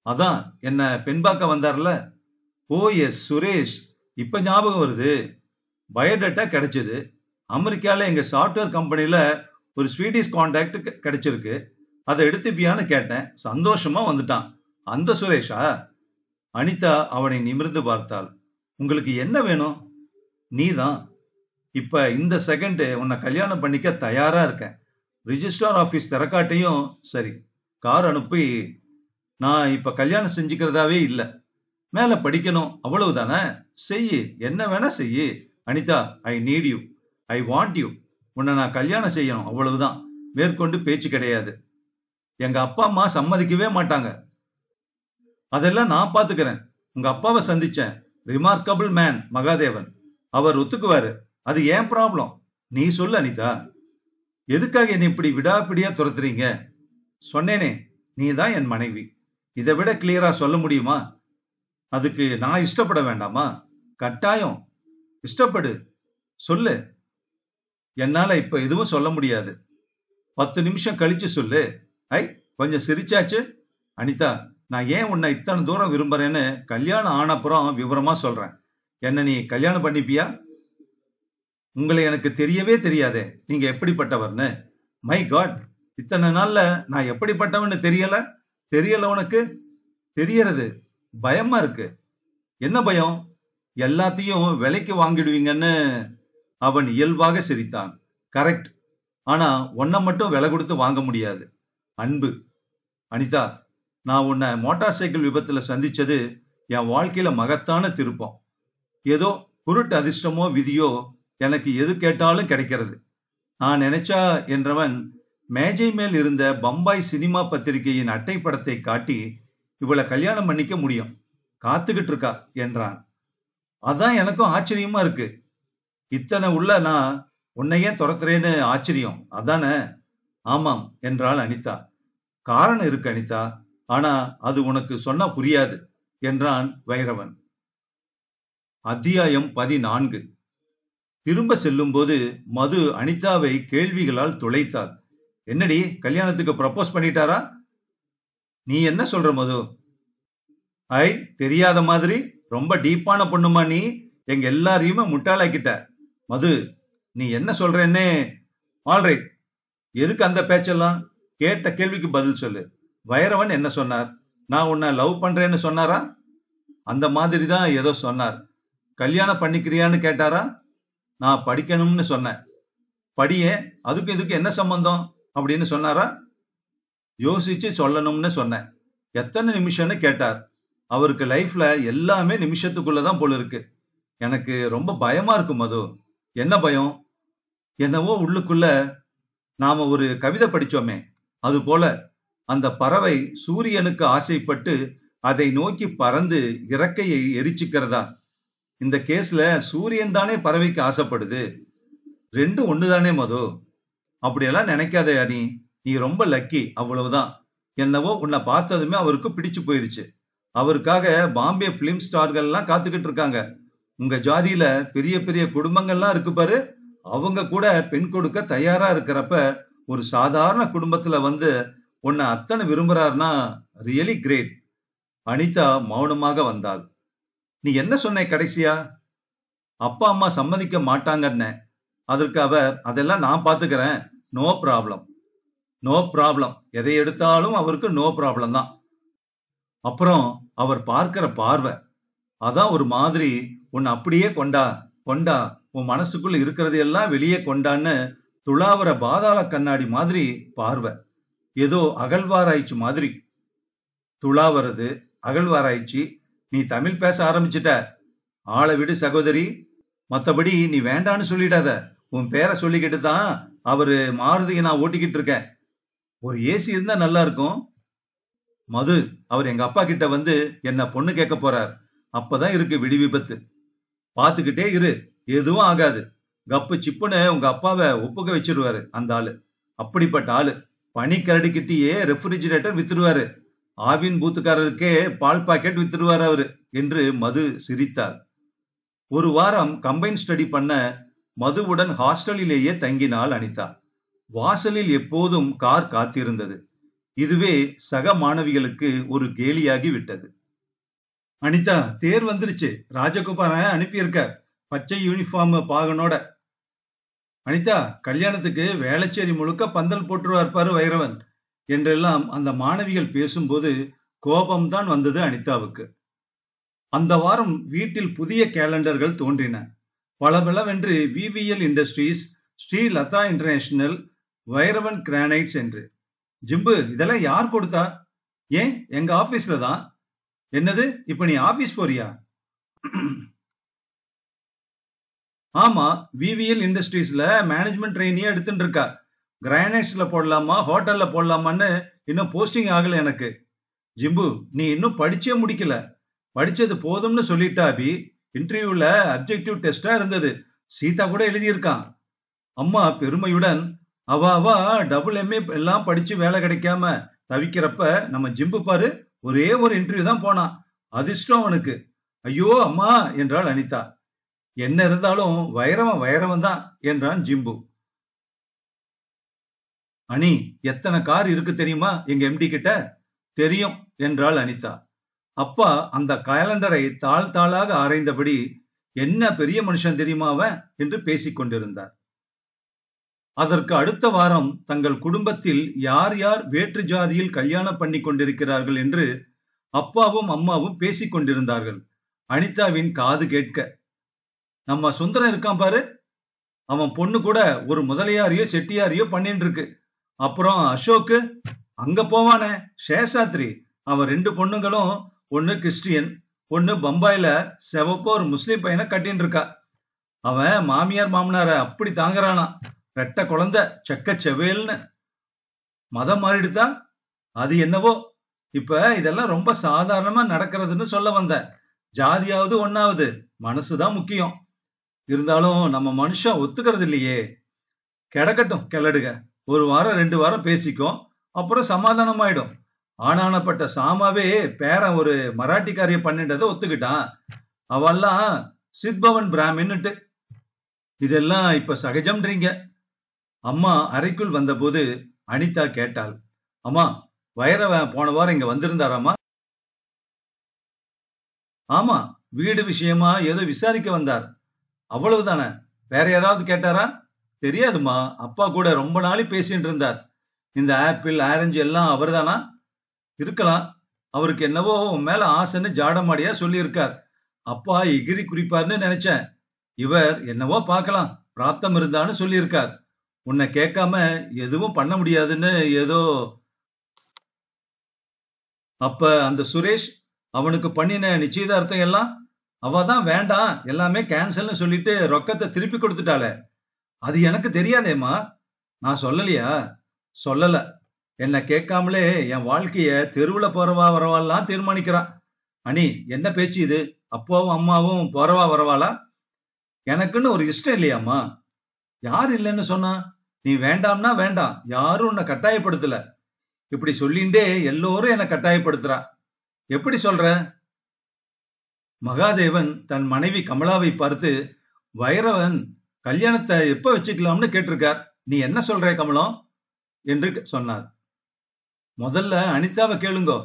அதான் என்ன பெண் பார்க்க வந்தார்ல. ஓ எஸ், சுரேஷ். இப்ப ஞாபகம் வருது. பயோடேட்டா கிடைச்சது. அமெரிக்கால எங்க சாஃப்ட்வேர் கம்பெனில ஒரு ஸ்வீடிஷ் கான்டாக்ட் கிடைச்சிருக்கு. அதை எடுத்துப்பியான்னு கேட்டேன். சந்தோஷமா வந்துட்டான். அந்த சுரேஷா? அனிதா அவனை நிமிர்ந்து பார்த்தாள். உங்களுக்கு என்ன வேணும்? நீதான். இப்ப இந்த செகண்ட் உன்னை கல்யாணம் பண்ணிக்க தயாரா இருக்கேன். ரிஜிஸ்ட்ரார் ஆபீஸ் திறக்காட்டையும் சரி, கார் அனுப்பி நான் இப்ப கல்யாணம் செஞ்சுக்கிறதாவே இல்ல. மேல படிக்கணும், அவ்வளவுதானே. செய்யு, என்ன வேணா செய்யு. Anita, I need you, I want you. உன்னை நான் கல்யாணம் செய்யணும், அவ்வளவுதான். மேற்கொண்டு பேச்சு கிடையாது. எங்க அப்பா அம்மா சம்மதிக்கவே மாட்டாங்க. அதெல்லாம் நான் பாத்துக்கிறேன். உங்க அப்பாவை சந்திச்சேன். Remarkable man Mahadevan. அவர் ஒத்துக்குவாரு. அது ஏன் ப்ராப்ளம். நீ சொல்லு அனிதா. எதுக்காக என்னை இப்படி விடாப்பிடியா துரத்துறீங்க? சொன்னேனே, நீ தான் என் மனைவி. இதை விட கிளியரா சொல்ல முடியுமா? அதுக்கு நான் இஷ்டப்பட வேண்டாமா? கட்டாயம். இஷ்டப்படு, சொல்லு. என்னால இப்ப எதுவும் சொல்ல முடியாது. 10 நிமிஷம் கழிச்சு சொல்லு. ஐ, கொஞ்சம் சிரிச்சாச்சு. அனிதா, நான் ஏன் உன்னை இத்தனை தூரம் விரும்புறேன்னு கல்யாணம் ஆனப்புறம் விவரமா சொல்றேன். என்ன நீ கல்யாணம் பண்ணிப்பியா? உங்களை எனக்கு தெரியவே தெரியாதே, நீங்க எப்படிப்பட்டவர்னு. மை காட், இத்தனை நாள்ல நான் எப்படிப்பட்டவன்னு தெரியல உனக்கு? தெரியறது. பயமா இருக்கு. என்ன பயம்? எல்லாத்தையும் விலைக்கு வாங்கிடுவீங்கன்னு. அவன் இயல்பாக சிரித்தான். கரெக்ட். ஆனா உன்னை மட்டும் விலை கொடுத்து வாங்க முடியாது. அன்பு. அனிதா, நான் உன்னை மோட்டார் சைக்கிள் விபத்துல சந்திச்சது என் வாழ்க்கையில மகத்தான திருப்பம். ஏதோ குருட்டு அதிர்ஷ்டமோ விதியோ எனக்கு எது கேட்டாலும் கிடைக்கிறது. நான் நினைச்சா என்றவன் மேஜை மேல் இருந்த பம்பாய் சினிமா பத்திரிகையின் அட்டை படத்தை காட்டி, இவளை கல்யாணம் பண்ணிக்க முடியும், காத்துக்கிட்டு இருக்கா என்றான். அதான் எனக்கும் ஆச்சரியமா இருக்கு. இத்தனை உள்ள நான் உன்னையே துரத்துறேன்னு ஆச்சரியம் அதானே? ஆமாம் என்றாள் அனிதா. காரணம் இருக்கு அனிதா, ஆனா அது உனக்கு சொன்னா புரியாது என்றான் வைரவன். அத்தியாயம் 14. திரும்ப செல்லும் போது மது அனிதாவை கேள்விகளால் துளைத்தாள். என்னடி, கல்யாணத்துக்கு ப்ரப்போஸ் பண்ணிட்டாரா? நீ என்ன சொல்ற மது? ஐ, தெரியாத மாதிரி. ரொம்ப டீப்பான பொண்ணுமா நீ? எங்க எல்லாரையுமே முட்டாளாக்கிட்ட. மது, நீ என்ன சொல்றேன்னே. ஆல்ரைட், எதுக்கு அந்த பேச்செல்லாம்? கேட்ட கேள்விக்கு பதில் சொல்லு. வைரவன் என்ன சொன்னார்? நான் உன்னை லவ் பண்றேன்னு சொன்னாரா? அந்த மாதிரி தான் ஏதோ சொன்னார். கல்யாணம் பண்ணிக்கிறியான்னு கேட்டாரா? நான் படிக்கணும்னு சொன்னேன். படியே, அதுக்கு இதுக்கு என்ன சம்பந்தம் அப்படின்னு சொன்னாரா? யோசிச்சு சொல்லணும்னு சொன்னேன். எத்தனை நிமிஷம்னு கேட்டார். அவருக்கு லைஃப்ல எல்லாமே நிமிஷத்துக்குள்ளதான் போல இருக்கு. எனக்கு ரொம்ப பயமா இருக்கு மது. என்ன பயம்? என்னவோ உள்ளுக்குள்ள நாம ஒரு கவிதை படிச்சோமே, அது போல அந்த பறவை சூரியனுக்கு ஆசைப்பட்டு அதை நோக்கி பறந்து இறக்கையை எரிச்சுக்கிறதா? இந்த கேஸ்ல சூரியன் தானே பறவைக்கு ஆசைப்படுது. ரெண்டும் ஒண்ணுதானே மது. அப்படியெல்லாம் நினைக்காதே அனி. நீ ரொம்ப லக்கி, அவ்வளவுதான். என்னவோ உன்னை பார்த்ததுமே அவருக்கு பிடிச்சு போயிருச்சு. அவருக்காக பாம்பே பிலிம் ஸ்டார்கள் எல்லாம் காத்துக்கிட்டு இருக்காங்க. உங்க ஜாதியில பெரிய பெரிய குடும்பங்கள்லாம் இருக்கு பாரு, அவங்க கூட பெண் கொடுக்க தயாரா இருக்கிறப்ப ஒரு சாதாரண குடும்பத்துல வந்து உன்னை அத்தனை விரும்புறாருன்னா ரியலி கிரேட். அனிதா மௌனமாக வந்தாள். நீ என்ன சொன்ன கடைசியா? அப்பா அம்மா சம்மதிக்க மாட்டாங்கன்னு. அதற்கு அவர், அதெல்லாம் நான் பாத்துக்கிறேன், நோ ப்ராப்ளம். No problem. எதை எடுத்தாலும் அவருக்கு நோ ப்ராப்ளம் தான். அப்புறம் அவர் பார்க்கிற பார்வை, அதான் ஒரு மாதிரி. உன்னை அப்படியே கொண்டா கொண்டா, உன் மனசுக்குள்ள இருக்கிறது எல்லாம் வெளியே கொண்டான்னு துளாவர பாதாள கண்ணாடி மாதிரி பார்வை. ஏதோ அகழ்வாராய்ச்சி மாதிரி. துளாவறது, அகழ்வாராய்ச்சி. நீ தமிழ் பேச ஆரம்பிச்சிட்ட. ஆளை விடு சகோதரி. மத்தபடி நீ வேண்டான்னு சொல்லிடாத. உன் பேரை சொல்லிக்கிட்டு தான் அவரு மாருதியை நான் ஓட்டிக்கிட்டு இருக்கேன். ஒரு ஏசி இருந்தா நல்லா இருக்கும். மது, அவர் எங்க அப்பா கிட்ட வந்து என்ன பொண்ணு கேட்க போறார். அப்பதான் இருக்கு விடி விபத்து. பாத்துக்கிட்டே இரு, எதுவும் ஆகாது. கப்பு சிப்புன்னு உங்க அப்பாவை ஒப்புக்க வச்சிருவாரு அந்த ஆளு. அப்படிப்பட்ட ஆளு. பனி கரடிக்கிட்டயே ரெஃப்ரிஜிரேட்டர் வித்துருவாரு. ஆவின் பூத்துக்காரருக்கே பால் பாக்கெட் வித்துருவாரு அவரு என்று மது சிரித்தார். ஒரு வாரம் கம்பைன் ஸ்டடி பண்ண மதுவுடன் ஹாஸ்டலிலேயே தங்கினாள் அனிதா. வாசலில் எப்போதும் கார் காத்திருந்தது. இதுவே சக மாணவிகளுக்கு ஒரு கேலியாகி விட்டது. அனிதா, தேர் வந்துருச்சு. ராஜகோபாலன் அனுப்பியிருக்க பச்சை யூனிஃபார்ம் பாகனோட. அனிதா, கல்யாணத்துக்கு வேளச்சேரி முழுக்க பந்தல் போட்டுருவார் பாரு வைரவன் என்றெல்லாம் அந்த மாணவிகள் பேசும்போது கோபம்தான் வந்தது அனிதாவுக்கு. அந்த வாரம் வீட்டில் புதிய கேலண்டர்கள் தோன்றின. பளபளவென்று VVL industries, Shri Latha international, Vairavan granites என்று. ஜிம்பு, இதெல்லாம் யார் கொடுத்தா? ஏன், எங்க ஆபீஸ்ல தான். என்னது, இப்ப நீ ஆபீஸ் போறியா? ஆமா, விவிஎல் இண்டஸ்ட்ரீஸ்ல மேனேஜ்மெண்ட் ட்ரெயினியே எடுத்துட்டு இருக்கா. கிரானைட்ஸ்ல போடலாமா ஹோட்டல்ல போடலாமான்னு இன்னும் போஸ்டிங் ஆகல எனக்கு. ஜிம்பு, நீ இன்னும் படிச்சே முடிக்கல. படிச்சது போதும்னு சொல்லிட்டா அபி. இன்டர்வியூல அப்ஜெக்டிவ் டெஸ்டா இருந்தது. சீதா கூட எழுதியிருக்கான். அம்மா பெருமையுடன், அவ டபுள் எம்ஏ எல்லாம் படிச்சு வேலை கிடைக்காம தவிக்கிறப்ப நம்ம ஜிம்பு பாரு, ஒரே ஒரு இன்டர்வியூ தான் போனான். அதிர்ஷ்டம் அவனுக்கு. ஐயோ அம்மா என்றாள் அனிதா. என்ன இருந்தாலும் வைரவன் தான் என்றான் ஜிம்பு. அனி, எத்தனை கார் இருக்கு தெரியுமா எங்க எம்டி கிட்ட? தெரியும் என்றாள் அனிதா. அப்பா அந்த கேலண்டரை தாள் தாளாக ஆராய்ந்தபடி, என்ன பெரிய மனுஷன் தெரியுமா அவன் என்று பேசிக் கொண்டிருந்தார். அதற்கு அடுத்த வாரம் தங்கள் குடும்பத்தில் யார் யார் வேற்று ஜாதியில் கல்யாணம் பண்ணி கொண்டிருக்கிறார்கள் என்று அப்பாவும் அம்மாவும் பேசிக் கொண்டிருந்தார்கள். அனிதாவின் காது கேட்க, நம்ம சுந்தரம் இருக்கான் பாரு, அவன் பொண்ணு கூட ஒரு முதலியாரையோ செட்டியாரையோ பண்ணிட்டு இருக்கு. அப்புறம் அசோக்கு, அங்க போவானே சேஷாத்ரி, அவன் 2 பொண்ணுங்களும், ஒண்ணு கிறிஸ்டியன், ஒண்ணு பம்பாயில செவப்போ ஒரு முஸ்லீம் பையனை கட்டின்னு இருக்கா. அவன் மாமியார் மாமனார அப்படி தாங்குறானா. ரெட்ட குழந்தை, செக்க செவேல்னு. மதம் மாறிடுதா? அது என்னவோ. இப்ப இதெல்லாம் ரொம்ப சாதாரணமா நடக்கிறதுன்னு சொல்ல வந்த. ஜாதியாவது ஒன்னாவது, மனசுதான் முக்கியம். இருந்தாலும் நம்ம மனுஷன் ஒத்துக்கிறது இல்லையே. கிடக்கட்டும் கிளடுக, 1 வாரம் 2 வாரம் பேசிக்கும், அப்புறம் சமாதானம் ஆயிடும். ஆனானப்பட்ட சாமாவே பேரன் ஒரு மராட்டிக்காரிய பண்ணிட்டதை ஒத்துக்கிட்டான். அவெல்லாம் சித்பவன் பிராமின்னுட்டு. இதெல்லாம் இப்ப சகஜம்ன்றீங்க. அம்மா அறைக்குள் வந்தபோது அனிதா கேட்டாள், அம்மா, வைரவன் போன வாரம் இங்க வந்திருந்தாராமா? ஆமா, வீடு விஷயமா ஏதோ விசாரிக்க வந்தார். அவ்வளவுதானே? வேற யாராவது கேட்டாரா? தெரியாதுமா, அப்பா கூட ரொம்ப நாளை பேசிட்டு இருந்தார். இந்த ஆப்பிள் ஆரஞ்சு எல்லாம் அவர்தானா? இருக்கலாம். அவருக்கு என்னவோ மேல ஆசைன்னு ஜாடமாடியா சொல்லி இருக்கார். அப்பா எகிரி குறிப்பார்னு நினைச்சேன். இவர் என்னவோ பார்க்கலாம், பிராப்தம் இருந்தான்னு சொல்லி இருக்கார். உன்னை கேட்காம எதுவும் பண்ண முடியாதுன்னு ஏதோ. அப்ப அந்த சுரேஷ், அவனுக்கு பண்ணின நிச்சயதார்த்தம் எல்லாம் அவதான் வேண்டாம், எல்லாமே கேன்சல்னு சொல்லிட்டு ரொக்கத்தை திருப்பி கொடுத்துட்டாளே. அது எனக்கு தெரியாதேம்மா. நான் சொல்லலையா? சொல்லல. என்ன கேட்காமலே என் வாழ்க்கைய தெருவுல போறவா வரவாலாம் தீர்மானிக்கிறான். அனி, என்ன பேச்சு இது? அப்பாவும் அம்மாவும் போறவா வரவாளா? எனக்குன்னு ஒரு இஷ்டம் இல்லையாம்மா. யார் இல்லைன்னு சொன்னா? நீ வேண்டாம்னா வேண்டாம், யாரும் உன்னை கட்டாயப்படுத்தல. இப்படி சொல்லிண்டே எல்லோரும் என்னை கட்டாயப்படுத்துறா. எப்படி சொல்ற? மகாதேவன் தன் மனைவி கமலாவை பார்த்து, வைரவன் கல்யாணத்தை எப்ப வச்சுக்கலாம்னு கேட்டிருக்கார். நீ என்ன சொல்ற கமலம் என்று சொன்னார். முதல்ல அனிதாவை கேளுங்கோ.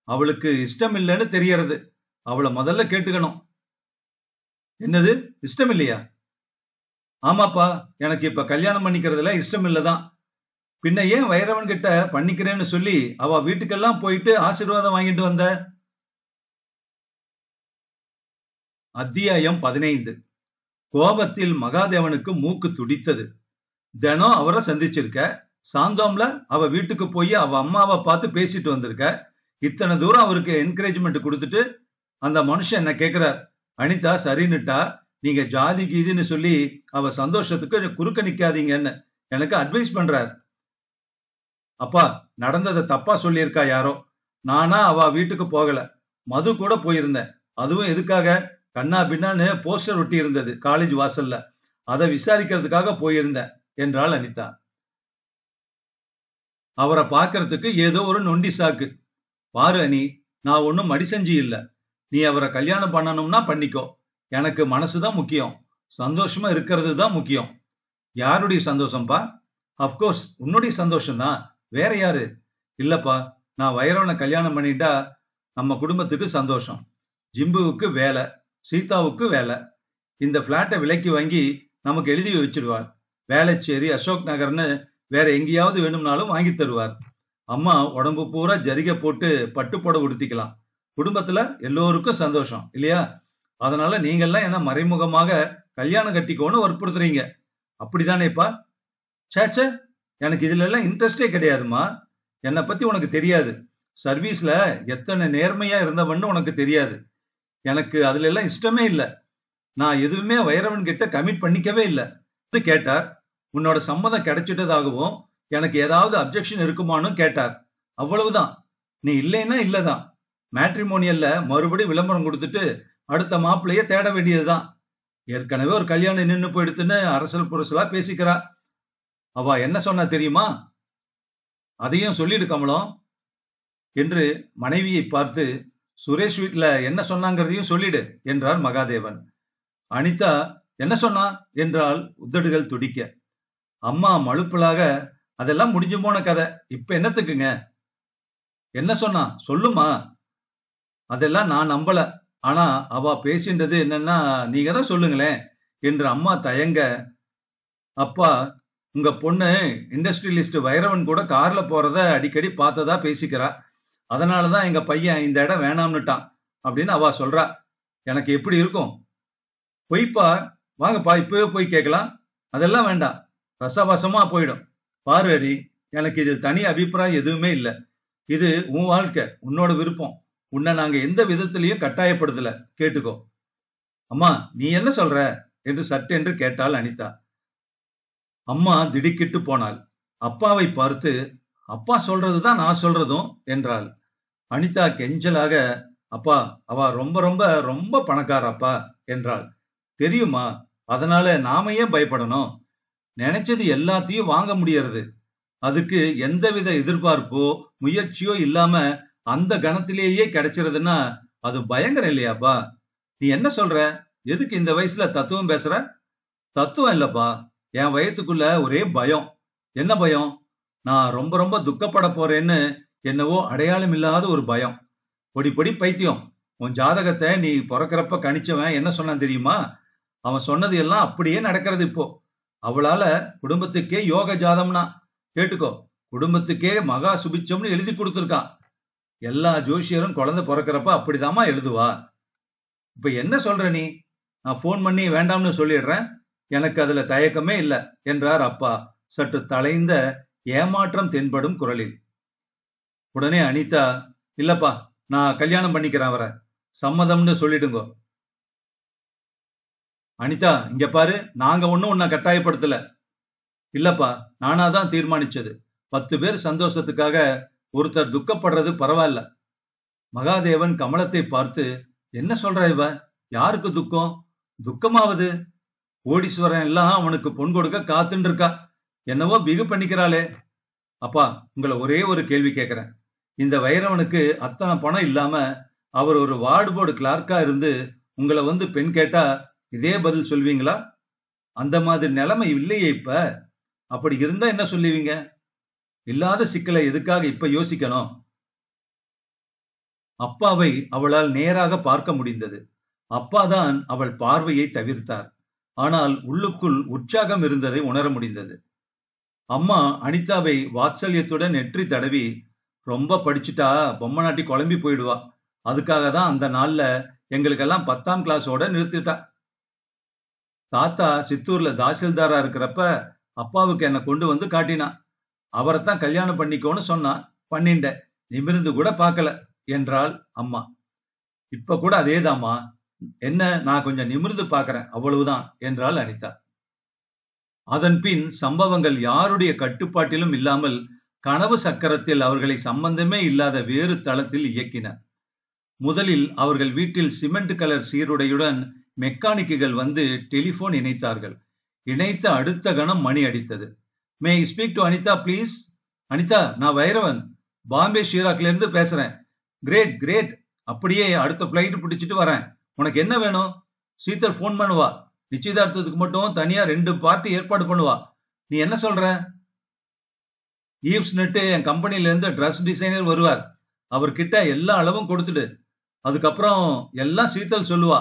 அவளுக்கு இஷ்டம் இல்லைன்னு தெரியறது. அவளை முதல்ல கேட்டுக்கணும். என்னது, இஷ்டம் இல்லையா? ஆமாப்பா, எனக்கு இப்ப கல்யாணம் பண்ணிக்கிறதுல இஷ்டம் இல்லதான். பின்ன ஏன் வைரவன் கிட்ட பண்ணிக்கிறேன்னு சொல்லி அவ வீட்டுக்கெல்லாம் போயிட்டு ஆசீர்வாதம் வாங்கிட்டு வந்த? அத்தியாயம் 15. கோபத்தில் மகாதேவனுக்கு மூக்கு துடித்தது. தினம் அவரை சந்திச்சிருக்க, சாந்தோம்ல அவ வீட்டுக்கு போய் அவ அம்மாவை பார்த்து பேசிட்டு வந்திருக்க. இத்தனை தூரம் அவருக்கு என்கரேஜ்மெண்ட் கொடுத்துட்டு அந்த மனுஷன் என்ன கேட்கிறார். அனிதா சரின்னுட்டா, நீங்க ஜாதி கீதின்னு சொல்லி அவ சந்தோஷத்துக்கு குறுக்க நிக்காதீங்கன்னு எனக்கு அட்வைஸ் பண்றார். அப்பா, நடந்ததை தப்பா சொல்லியிருக்கா யாரோ. நானா அவ வீட்டுக்கு போகல. மது கூட போயிருந்தேன். அதுவும் எதுக்காக? கண்ணா பின்னான்னு போஸ்டர் ஒட்டி இருந்தது காலேஜ் வாசல்ல. அதை விசாரிக்கிறதுக்காக போயிருந்தேன் என்றாள் அனிதா. அவரை பார்க்கறதுக்கு ஏதோ ஒரு நொண்டி சாக்கு. பாரு அனி, நான் ஒன்னும் மடிசெஞ்சி இல்ல. நீ அவரை கல்யாணம் பண்ணணும்னா பண்ணிக்கோ. எனக்கு மனசுதான் முக்கியம். சந்தோஷமா இருக்கிறது தான் முக்கியம். யாருடைய சந்தோஷம்பா? அப்கோர்ஸ் உன்னுடைய சந்தோஷம் தான். வேற யாரு? இல்லப்பா, நான் வைரவனை கல்யாணம் பண்ணிட்டா நம்ம குடும்பத்துக்கு சந்தோஷம். ஜிம்புவுக்கு வேலை, சீதாவுக்கு வேலை. இந்த பிளாட்டை விலைக்கு வாங்கி நமக்கு எழுதி வச்சிடுவார். வேளச்சேரி, அசோக் நகர்னு வேற எங்கேயாவது வேணும்னாலும் வாங்கி தருவார். அம்மா உடம்பு பூரா ஜரிகை போட்டு பட்டுப்புடவை உடுத்திக்கலாம். குடும்பத்துல எல்லோருக்கும் சந்தோஷம் இல்லையா? அதனால நீங்கெல்லாம் என்ன மறைமுகமாக கல்யாணம் கட்டிக்கோன்னு வற்புறுத்துறீங்க. அப்படிதானேப்பா? சேச்ச, எனக்கு இதுல எல்லாம் இன்ட்ரெஸ்டே கிடையாதுமா. என்னை பத்தி உனக்கு தெரியாது. சர்வீஸ்ல எத்தனை நேர்மையா இருந்தவன்னு உனக்கு தெரியாது. எனக்கு அதுல எல்லாம் இஷ்டமே இல்ல. நான் எதுவுமே வைரவன் கிட்ட கமிட் பண்ணிக்கவே இல்லை. கேட்டார். உன்னோட சம்மதம் கிடைச்சிட்டதாகவும் எனக்கு ஏதாவது அப்ஜெக்ஷன் இருக்குமான்னு கேட்டார். அவ்வளவுதான். நீ இல்லைன்னா இல்லதான். மேட்ரிமோனியல்ல மறுபடி விளம்பரம் கொடுத்துட்டு அடுத்த மாப்பிள்ளைய தேட வேண்டியதுதான். ஏற்கனவே ஒரு கல்யாணம் நின்னு போயிடுத்துன்னு அரசல் புரசலா பேசிக்கிறா. அவ என்ன சொன்னா தெரியுமா? அதையும் சொல்லிடு கமலம் என்று மனைவியை பார்த்து, சுரேஷ் வீட்ல என்ன சொன்னாங்கிறதையும் சொல்லிடு என்றார் மகாதேவன். அனிதா என்ன சொன்னா என்றால் உதடுகள் துடிக்க. அம்மா மழுப்பலாக, அதெல்லாம் முடிஞ்சு போன கதை, இப்ப என்னத்துக்குங்க? என்ன சொன்னா சொல்லுமா? அதெல்லாம் நான் நம்பல. ஆனா அவ பேசின்றது என்னன்னா நீங்க தான் சொல்லுங்களேன் என்று அம்மா தயங்க. அப்பா, உங்க பொண்ணு இண்டஸ்ட்ரியலிஸ்ட் வைரவன் கூட கார்ல போறத அடிக்கடி பார்த்ததா பேசிக்கிறா. அதனாலதான் எங்க பையன் இந்த இடம் வேணாம்னுட்டான் அப்படின்னு அவ சொல்றா. எனக்கு எப்படி இருக்கும்? பொய்ப்பா, வாங்கப்பா இப்பவே போய் கேட்கலாம். அதெல்லாம் வேண்டாம், ரசவசமா போயிடும். பாரு அடி, எனக்கு இது தனி அபிப்பிராயம் எதுவுமே இல்லை. இது உன் வாழ்க்கை, உன்னோட விருப்பம். உன்னை நாங்க எந்த விதத்திலையும் கட்டாயப்படுத்தல, கேட்டுக்கோ. அம்மா, நீ என்ன சொல்ற என்று சட்டென்று கேட்டாள் அனிதா. அம்மா திடுக்கிட்டு போனாள். அப்பாவை பார்த்து, அப்பா சொல்றதுதான் நான் சொல்றதும் என்றாள். அனிதா கெஞ்சலாக, அப்பா, அவ ரொம்ப ரொம்ப ரொம்ப பணக்காரப்பா என்றாள். தெரியுமா? அதனால நாம ஏன் பயப்படணும்? நினைச்சது எல்லாத்தையும் வாங்க முடியறது. அதுக்கு எந்தவித எதிர்பார்ப்போ முயற்சியோ இல்லாம அந்த கணத்திலேயே கிடைச்சிருதுன்னா அது பயங்கரம் இல்லையாப்பா? நீ என்ன சொல்ற? எதுக்கு இந்த வயசுல தத்துவம் பேசுற? தத்துவம் இல்லப்பா, என் வயத்துக்குள்ள ஒரே பயம். என்ன பயம்? நான் ரொம்ப ரொம்ப துக்கப்பட போறேன்னு என்னவோ அடையாளம் இல்லாத ஒரு பயம். பொடி பொடி பைத்தியம். உன் ஜாதகத்தை நீ பிறக்கிறப்ப கணிச்சவன் என்ன சொன்னான் தெரியுமா? அவன் சொன்னது எல்லாம் அப்படியே நடக்கிறது இப்போ. அவளால குடும்பத்துக்கே யோக ஜாதம்னா, கேட்டுக்கோ, குடும்பத்துக்கே மகா சுபிச்சம்னு எழுதி கொடுத்துருக்கான். எல்லா ஜோசியரும் குழந்தை பிறக்கிறப்ப அப்படிதாமா எழுதுவா. இப்ப என்ன சொல்ற நீ? நான் போன் பண்ணி வேண்டாம்னு சொல்லிடுறேன். எனக்கு அதுல தயக்கமே இல்லை என்றார் அப்பா சற்று தலைந்த ஏமாற்றம் தென்படும் குரலில். உடனே அனிதா, இல்லப்பா, நான் கல்யாணம் பண்ணிக்கிறேன் அவரை, சம்மதம்னு சொல்லிடுங்க. அனிதா, இங்க பாரு, நாங்க ஒன்னும் உன்னை கட்டாயப்படுத்தல. இல்லப்பா, நானாதான் தீர்மானிச்சது. 10 பேர் சந்தோஷத்துக்காக ஒருத்தர் துக்கப்படுறது பரவாயில்ல. மகாதேவன் கமலத்தை பார்த்து, என்ன சொல்ற இவ? யாருக்கு துக்கம்? துக்கமாவது? கோடீஸ்வரன் எல்லாம் அவனுக்கு பொன் கொடுக்க காத்துன்னு இருக்கா. என்னவோ பிகு பண்ணிக்கிறாளே. அப்பா, உங்களை ஒரே ஒரு கேள்வி கேட்கிறேன். இந்த வைரவனுக்கு அத்தனை பணம் இல்லாம அவர் ஒரு வார்டு போர்டு கிளார்க்கா இருந்து உங்களை வந்து பெண் கேட்டா இதே பதில் சொல்வீங்களா? அந்த மாதிரி நிலைமை இல்லையே இப்ப. அப்படி இருந்தா என்ன சொல்லுவீங்க? இல்லாத சிக்கலை எதுக்காக இப்ப யோசிக்கணும்? அப்பாவை அவளால் நேராக பார்க்க முடிந்தது. அப்பாதான் அவள் பார்வையை தவிர்த்தார். ஆனால் உள்ளுக்குள் உற்சாகம் இருந்ததை உணர முடிந்தது. அம்மா அனிதாவை வாத்சல்யத்துடன் நெற்றி தடவி, ரொம்ப படிச்சுட்டா பொம்மை நாட்டி குழம்பி போயிடுவா, அதுக்காக தான் அந்த நாள்ல எங்களுக்கெல்லாம் 10ஆம் கிளாஸோட நிறுத்திட்டா. தாத்தா சித்தூர்ல தாசில்தாரா இருக்கிறப்ப அப்பாவுக்கு என்னை கொண்டு வந்து காட்டினான். அவரைத்தான் கல்யாணம் பண்ணிக்கோன்னு சொன்னான். பண்ணிண்ட, நிமிர்ந்து கூட பார்க்கல என்றாள் அம்மா. இப்ப கூட அதேதாம்மா. என்ன, நான் கொஞ்சம் நிமிர்ந்து பார்க்கிறேன், அவ்வளவுதான் என்றாள் அனிதா. அதன் பின் சம்பவங்கள் யாருடைய கட்டுப்பாட்டிலும் இல்லாமல் கனவு சக்கரத்தில் அவர்களை சம்பந்தமே இல்லாத வேறு தளத்தில் இயக்கின. முதலில் அவர்கள் வீட்டில் சிமெண்ட் கலர் சீருடையுடன் மெக்கானிக்குகள் வந்து டெலிபோன் இணைத்தார்கள். இணைத்த அடுத்த கணம் மணி அடித்தது. May I speak to Anita please? Anita, நான் வைரவன், பாம்பே ஷீராக்ல இருந்து பேசுறேன். கிரேட் கிரேட், அப்படியே அடுத்த பிளைட் பிடிச்சிட்டு வரேன். உனக்கு என்ன வேணும்? சீத்தல் போன் பண்ணுவா. நிச்சயதார்த்தத்துக்கு மட்டும் தனியா 2 பார்ட்டி ஏற்பாடு பண்ணுவா. நீ என்ன சொல்ற? ஈவ்ஸ் நெட்டு என் கம்பெனில இருந்து ட்ரெஸ் டிசைனர் வருவார். அவர்கிட்ட எல்லா அளவும் கொடுத்துடு. அதுக்கப்புறம் எல்லாம் சீத்தல் சொல்லுவா.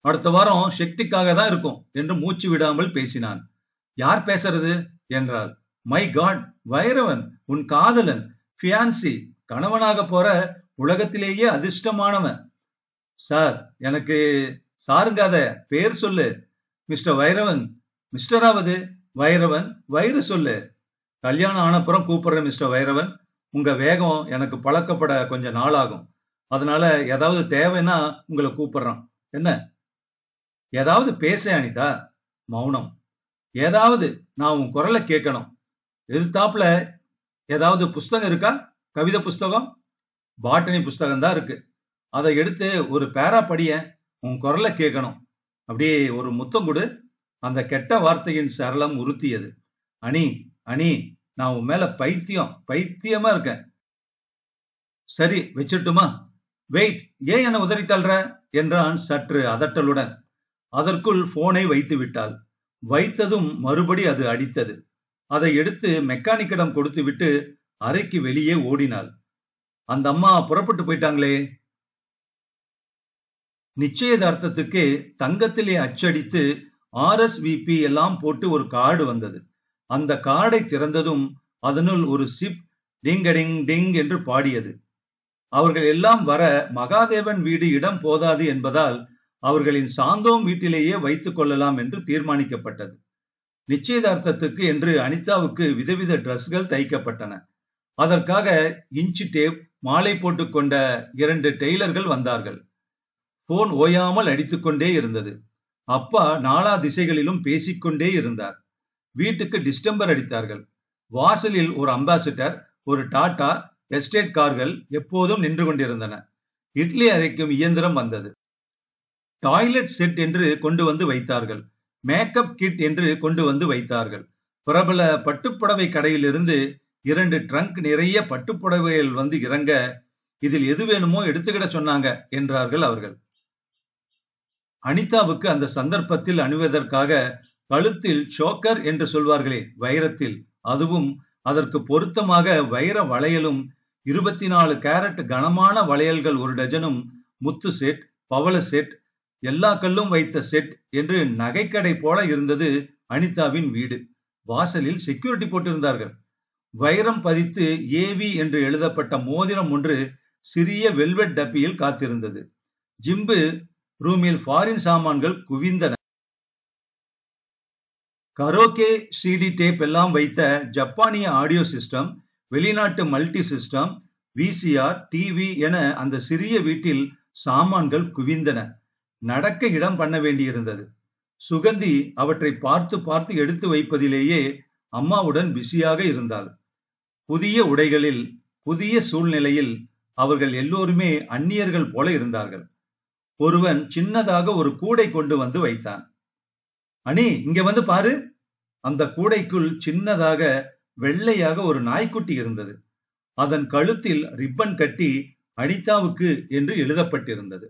அடுத்த வாரம் சக்திக்காக தான் இருக்கும் என்று மூச்சு விடாமல் பேசினான். யார் பேசுறது என்றாள். மை காட், வைரவன், உன் காதலன், ஃபியான்சி, கணவனாக போற உலகத்திலேயே அதிர்ஷ்டமானவன். சார், எனக்கு சாருங்காத, பேர் சொல்லு. மிஸ்டர் வைரவன். மிஸ்டராவது வைரவன், வயிறு சொல்லு. கல்யாணம் ஆனப்புறம் கூப்பிடுறேன் மிஸ்டர் வைரவன். உங்க வேகம் எனக்கு பழக்கப்பட கொஞ்சம் நாளாகும். அதனால ஏதாவது தேவைன்னா உங்களை கூப்பிடுறான். என்ன? ஏதாவது பேச அனிதா. மௌனம். ஏதாவது, நான் உன் குரலை கேட்கணும். எதிர்த்தாப்புல ஏதாவது புஸ்தகம் இருக்கா? கவிதை புஸ்தகம்? பாட்டனி புஸ்தகம் தான் இருக்கு. அதை எடுத்து ஒரு பேரா படிய. உன் குரலை கேட்கணும். அப்படியே ஒரு முத்தம் கொடு. அந்த கெட்ட வார்த்தையின் சரளம் உறுத்தியது. அனி, அனி, நான் உன் மேல பைத்தியமா இருக்கேன். சரி, வச்சிட்டுமா? வெயிட், ஏன் என்ன உதறி தள்ளுற என்றான் சற்று அதட்டலுடன். அதற்குள் போனை வைத்து விட்டாள். வைத்ததும் மறுபடி அது அடித்தது. அதை எடுத்து மெக்கானிக்கிடம் கொடுத்து விட்டு அறைக்கு வெளியே ஓடினாள். அந்த அம்மா புறப்பட்டு போயிட்டாங்களே. நிச்சயதார்த்தத்துக்கு தங்கத்திலே அச்சடித்து RSVP எல்லாம் போட்டு ஒரு கார்டு வந்தது. அந்த கார்டை திறந்ததும் அதனுள் ஒரு சிப் டிங்கடிங் டிங் என்று பாடியது. அவர்கள் எல்லாம் வர மகாதேவன் வீடு இடம் போதாது என்பதால் அவர்களின் சாந்தோம் வீட்டிலேயே வைத்துக் கொள்ளலாம் என்று தீர்மானிக்கப்பட்டது. நிச்சயதார்த்தத்துக்கு என்று அனிதாவுக்கு விதவித டிரஸ்கள் தைக்கப்பட்டன. அதற்காக இன்ச் டேப், மாலை போட்டுக்கொண்ட 2 டெய்லர்கள் வந்தார்கள். போன் ஓயாமல் அடித்துக்கொண்டே இருந்தது. அப்பா நாலா திசைகளிலும் பேசிக்கொண்டே இருந்தார். வீட்டுக்கு டிஸ்டம்பர் அடித்தார்கள். வாசலில் ஒரு அம்பாசிடர், ஒரு டாடா எஸ்டேட் கார்கள் எப்போதும் நின்று கொண்டிருந்தன. இட்லி அரைக்கும் இயந்திரம் வந்தது. டாய்லெட் செட் என்று கொண்டு வந்து வைத்தார்கள். மேக்கப் கிட் என்று கொண்டு வந்து வைத்தார்கள். பிரபல பட்டுப்புடவை கடையிலிருந்து 2 ட்ரங்க் நிறைய பட்டுப்புடவைகள் வந்து இறங்க, இதில் எது வேணுமோ எடுத்துக்கிட சொன்னாங்க என்றார்கள் அவர்கள். அனிதாவுக்கு அந்த சந்தர்ப்பத்தில் அணிவதற்காக கழுத்தில் சோக்கர் என்று சொல்வார்களே, வைரத்தில், அதுவும் அதற்கு பொருத்தமாக வைர வளையலும், 24 கேரட் கனமான வளையல்கள் 1 டஜனும், முத்து செட், பவள செட், எல்லா கல்லும் வைத்த செட் என்று நகைக்கடை போல இருந்தது அனிதாவின் வீடு. வாசலில் செக்யூரிட்டி போட்டிருந்தார்கள். வைரம் பதித்து AV என்று எழுதப்பட்ட மோதிரம் ஒன்று சிறிய வெல்வெட் டப்பியில் காத்திருந்தது. ஜிம்பு ரூமில் ஃபாரின் சாமான்கள் குவிந்தன. கரோகே CD டேப் எல்லாம் வைத்த ஜப்பானிய ஆடியோ சிஸ்டம், வெளிநாட்டு மல்டி சிஸ்டம், VCR, டிவி என அந்த சிறிய வீட்டில் சாமான்கள் குவிந்தன. நடக்க இடம் பண்ண வேண்டியிருந்தது. சுகந்தி அவற்றை பார்த்து பார்த்து எடுத்து வைப்பதிலேயே அம்மாவுடன் பிஸியாக இருந்தாள். புதிய உடைகளில், புதிய சூழ்நிலையில் அவர்கள் எல்லோருமே அந்நியர்கள் போல இருந்தார்கள். ஒருவன் சின்னதாக ஒரு கூடை கொண்டு வந்து வைத்தான். அனி, இங்க வந்து பாரு. அந்த கூடைக்குள் சின்னதாக வெள்ளையாக ஒரு நாய்க்குட்டி இருந்தது. அதன் கழுத்தில் ரிப்பன் கட்டி அனிதாவுக்கு என்று எழுதப்பட்டிருந்தது.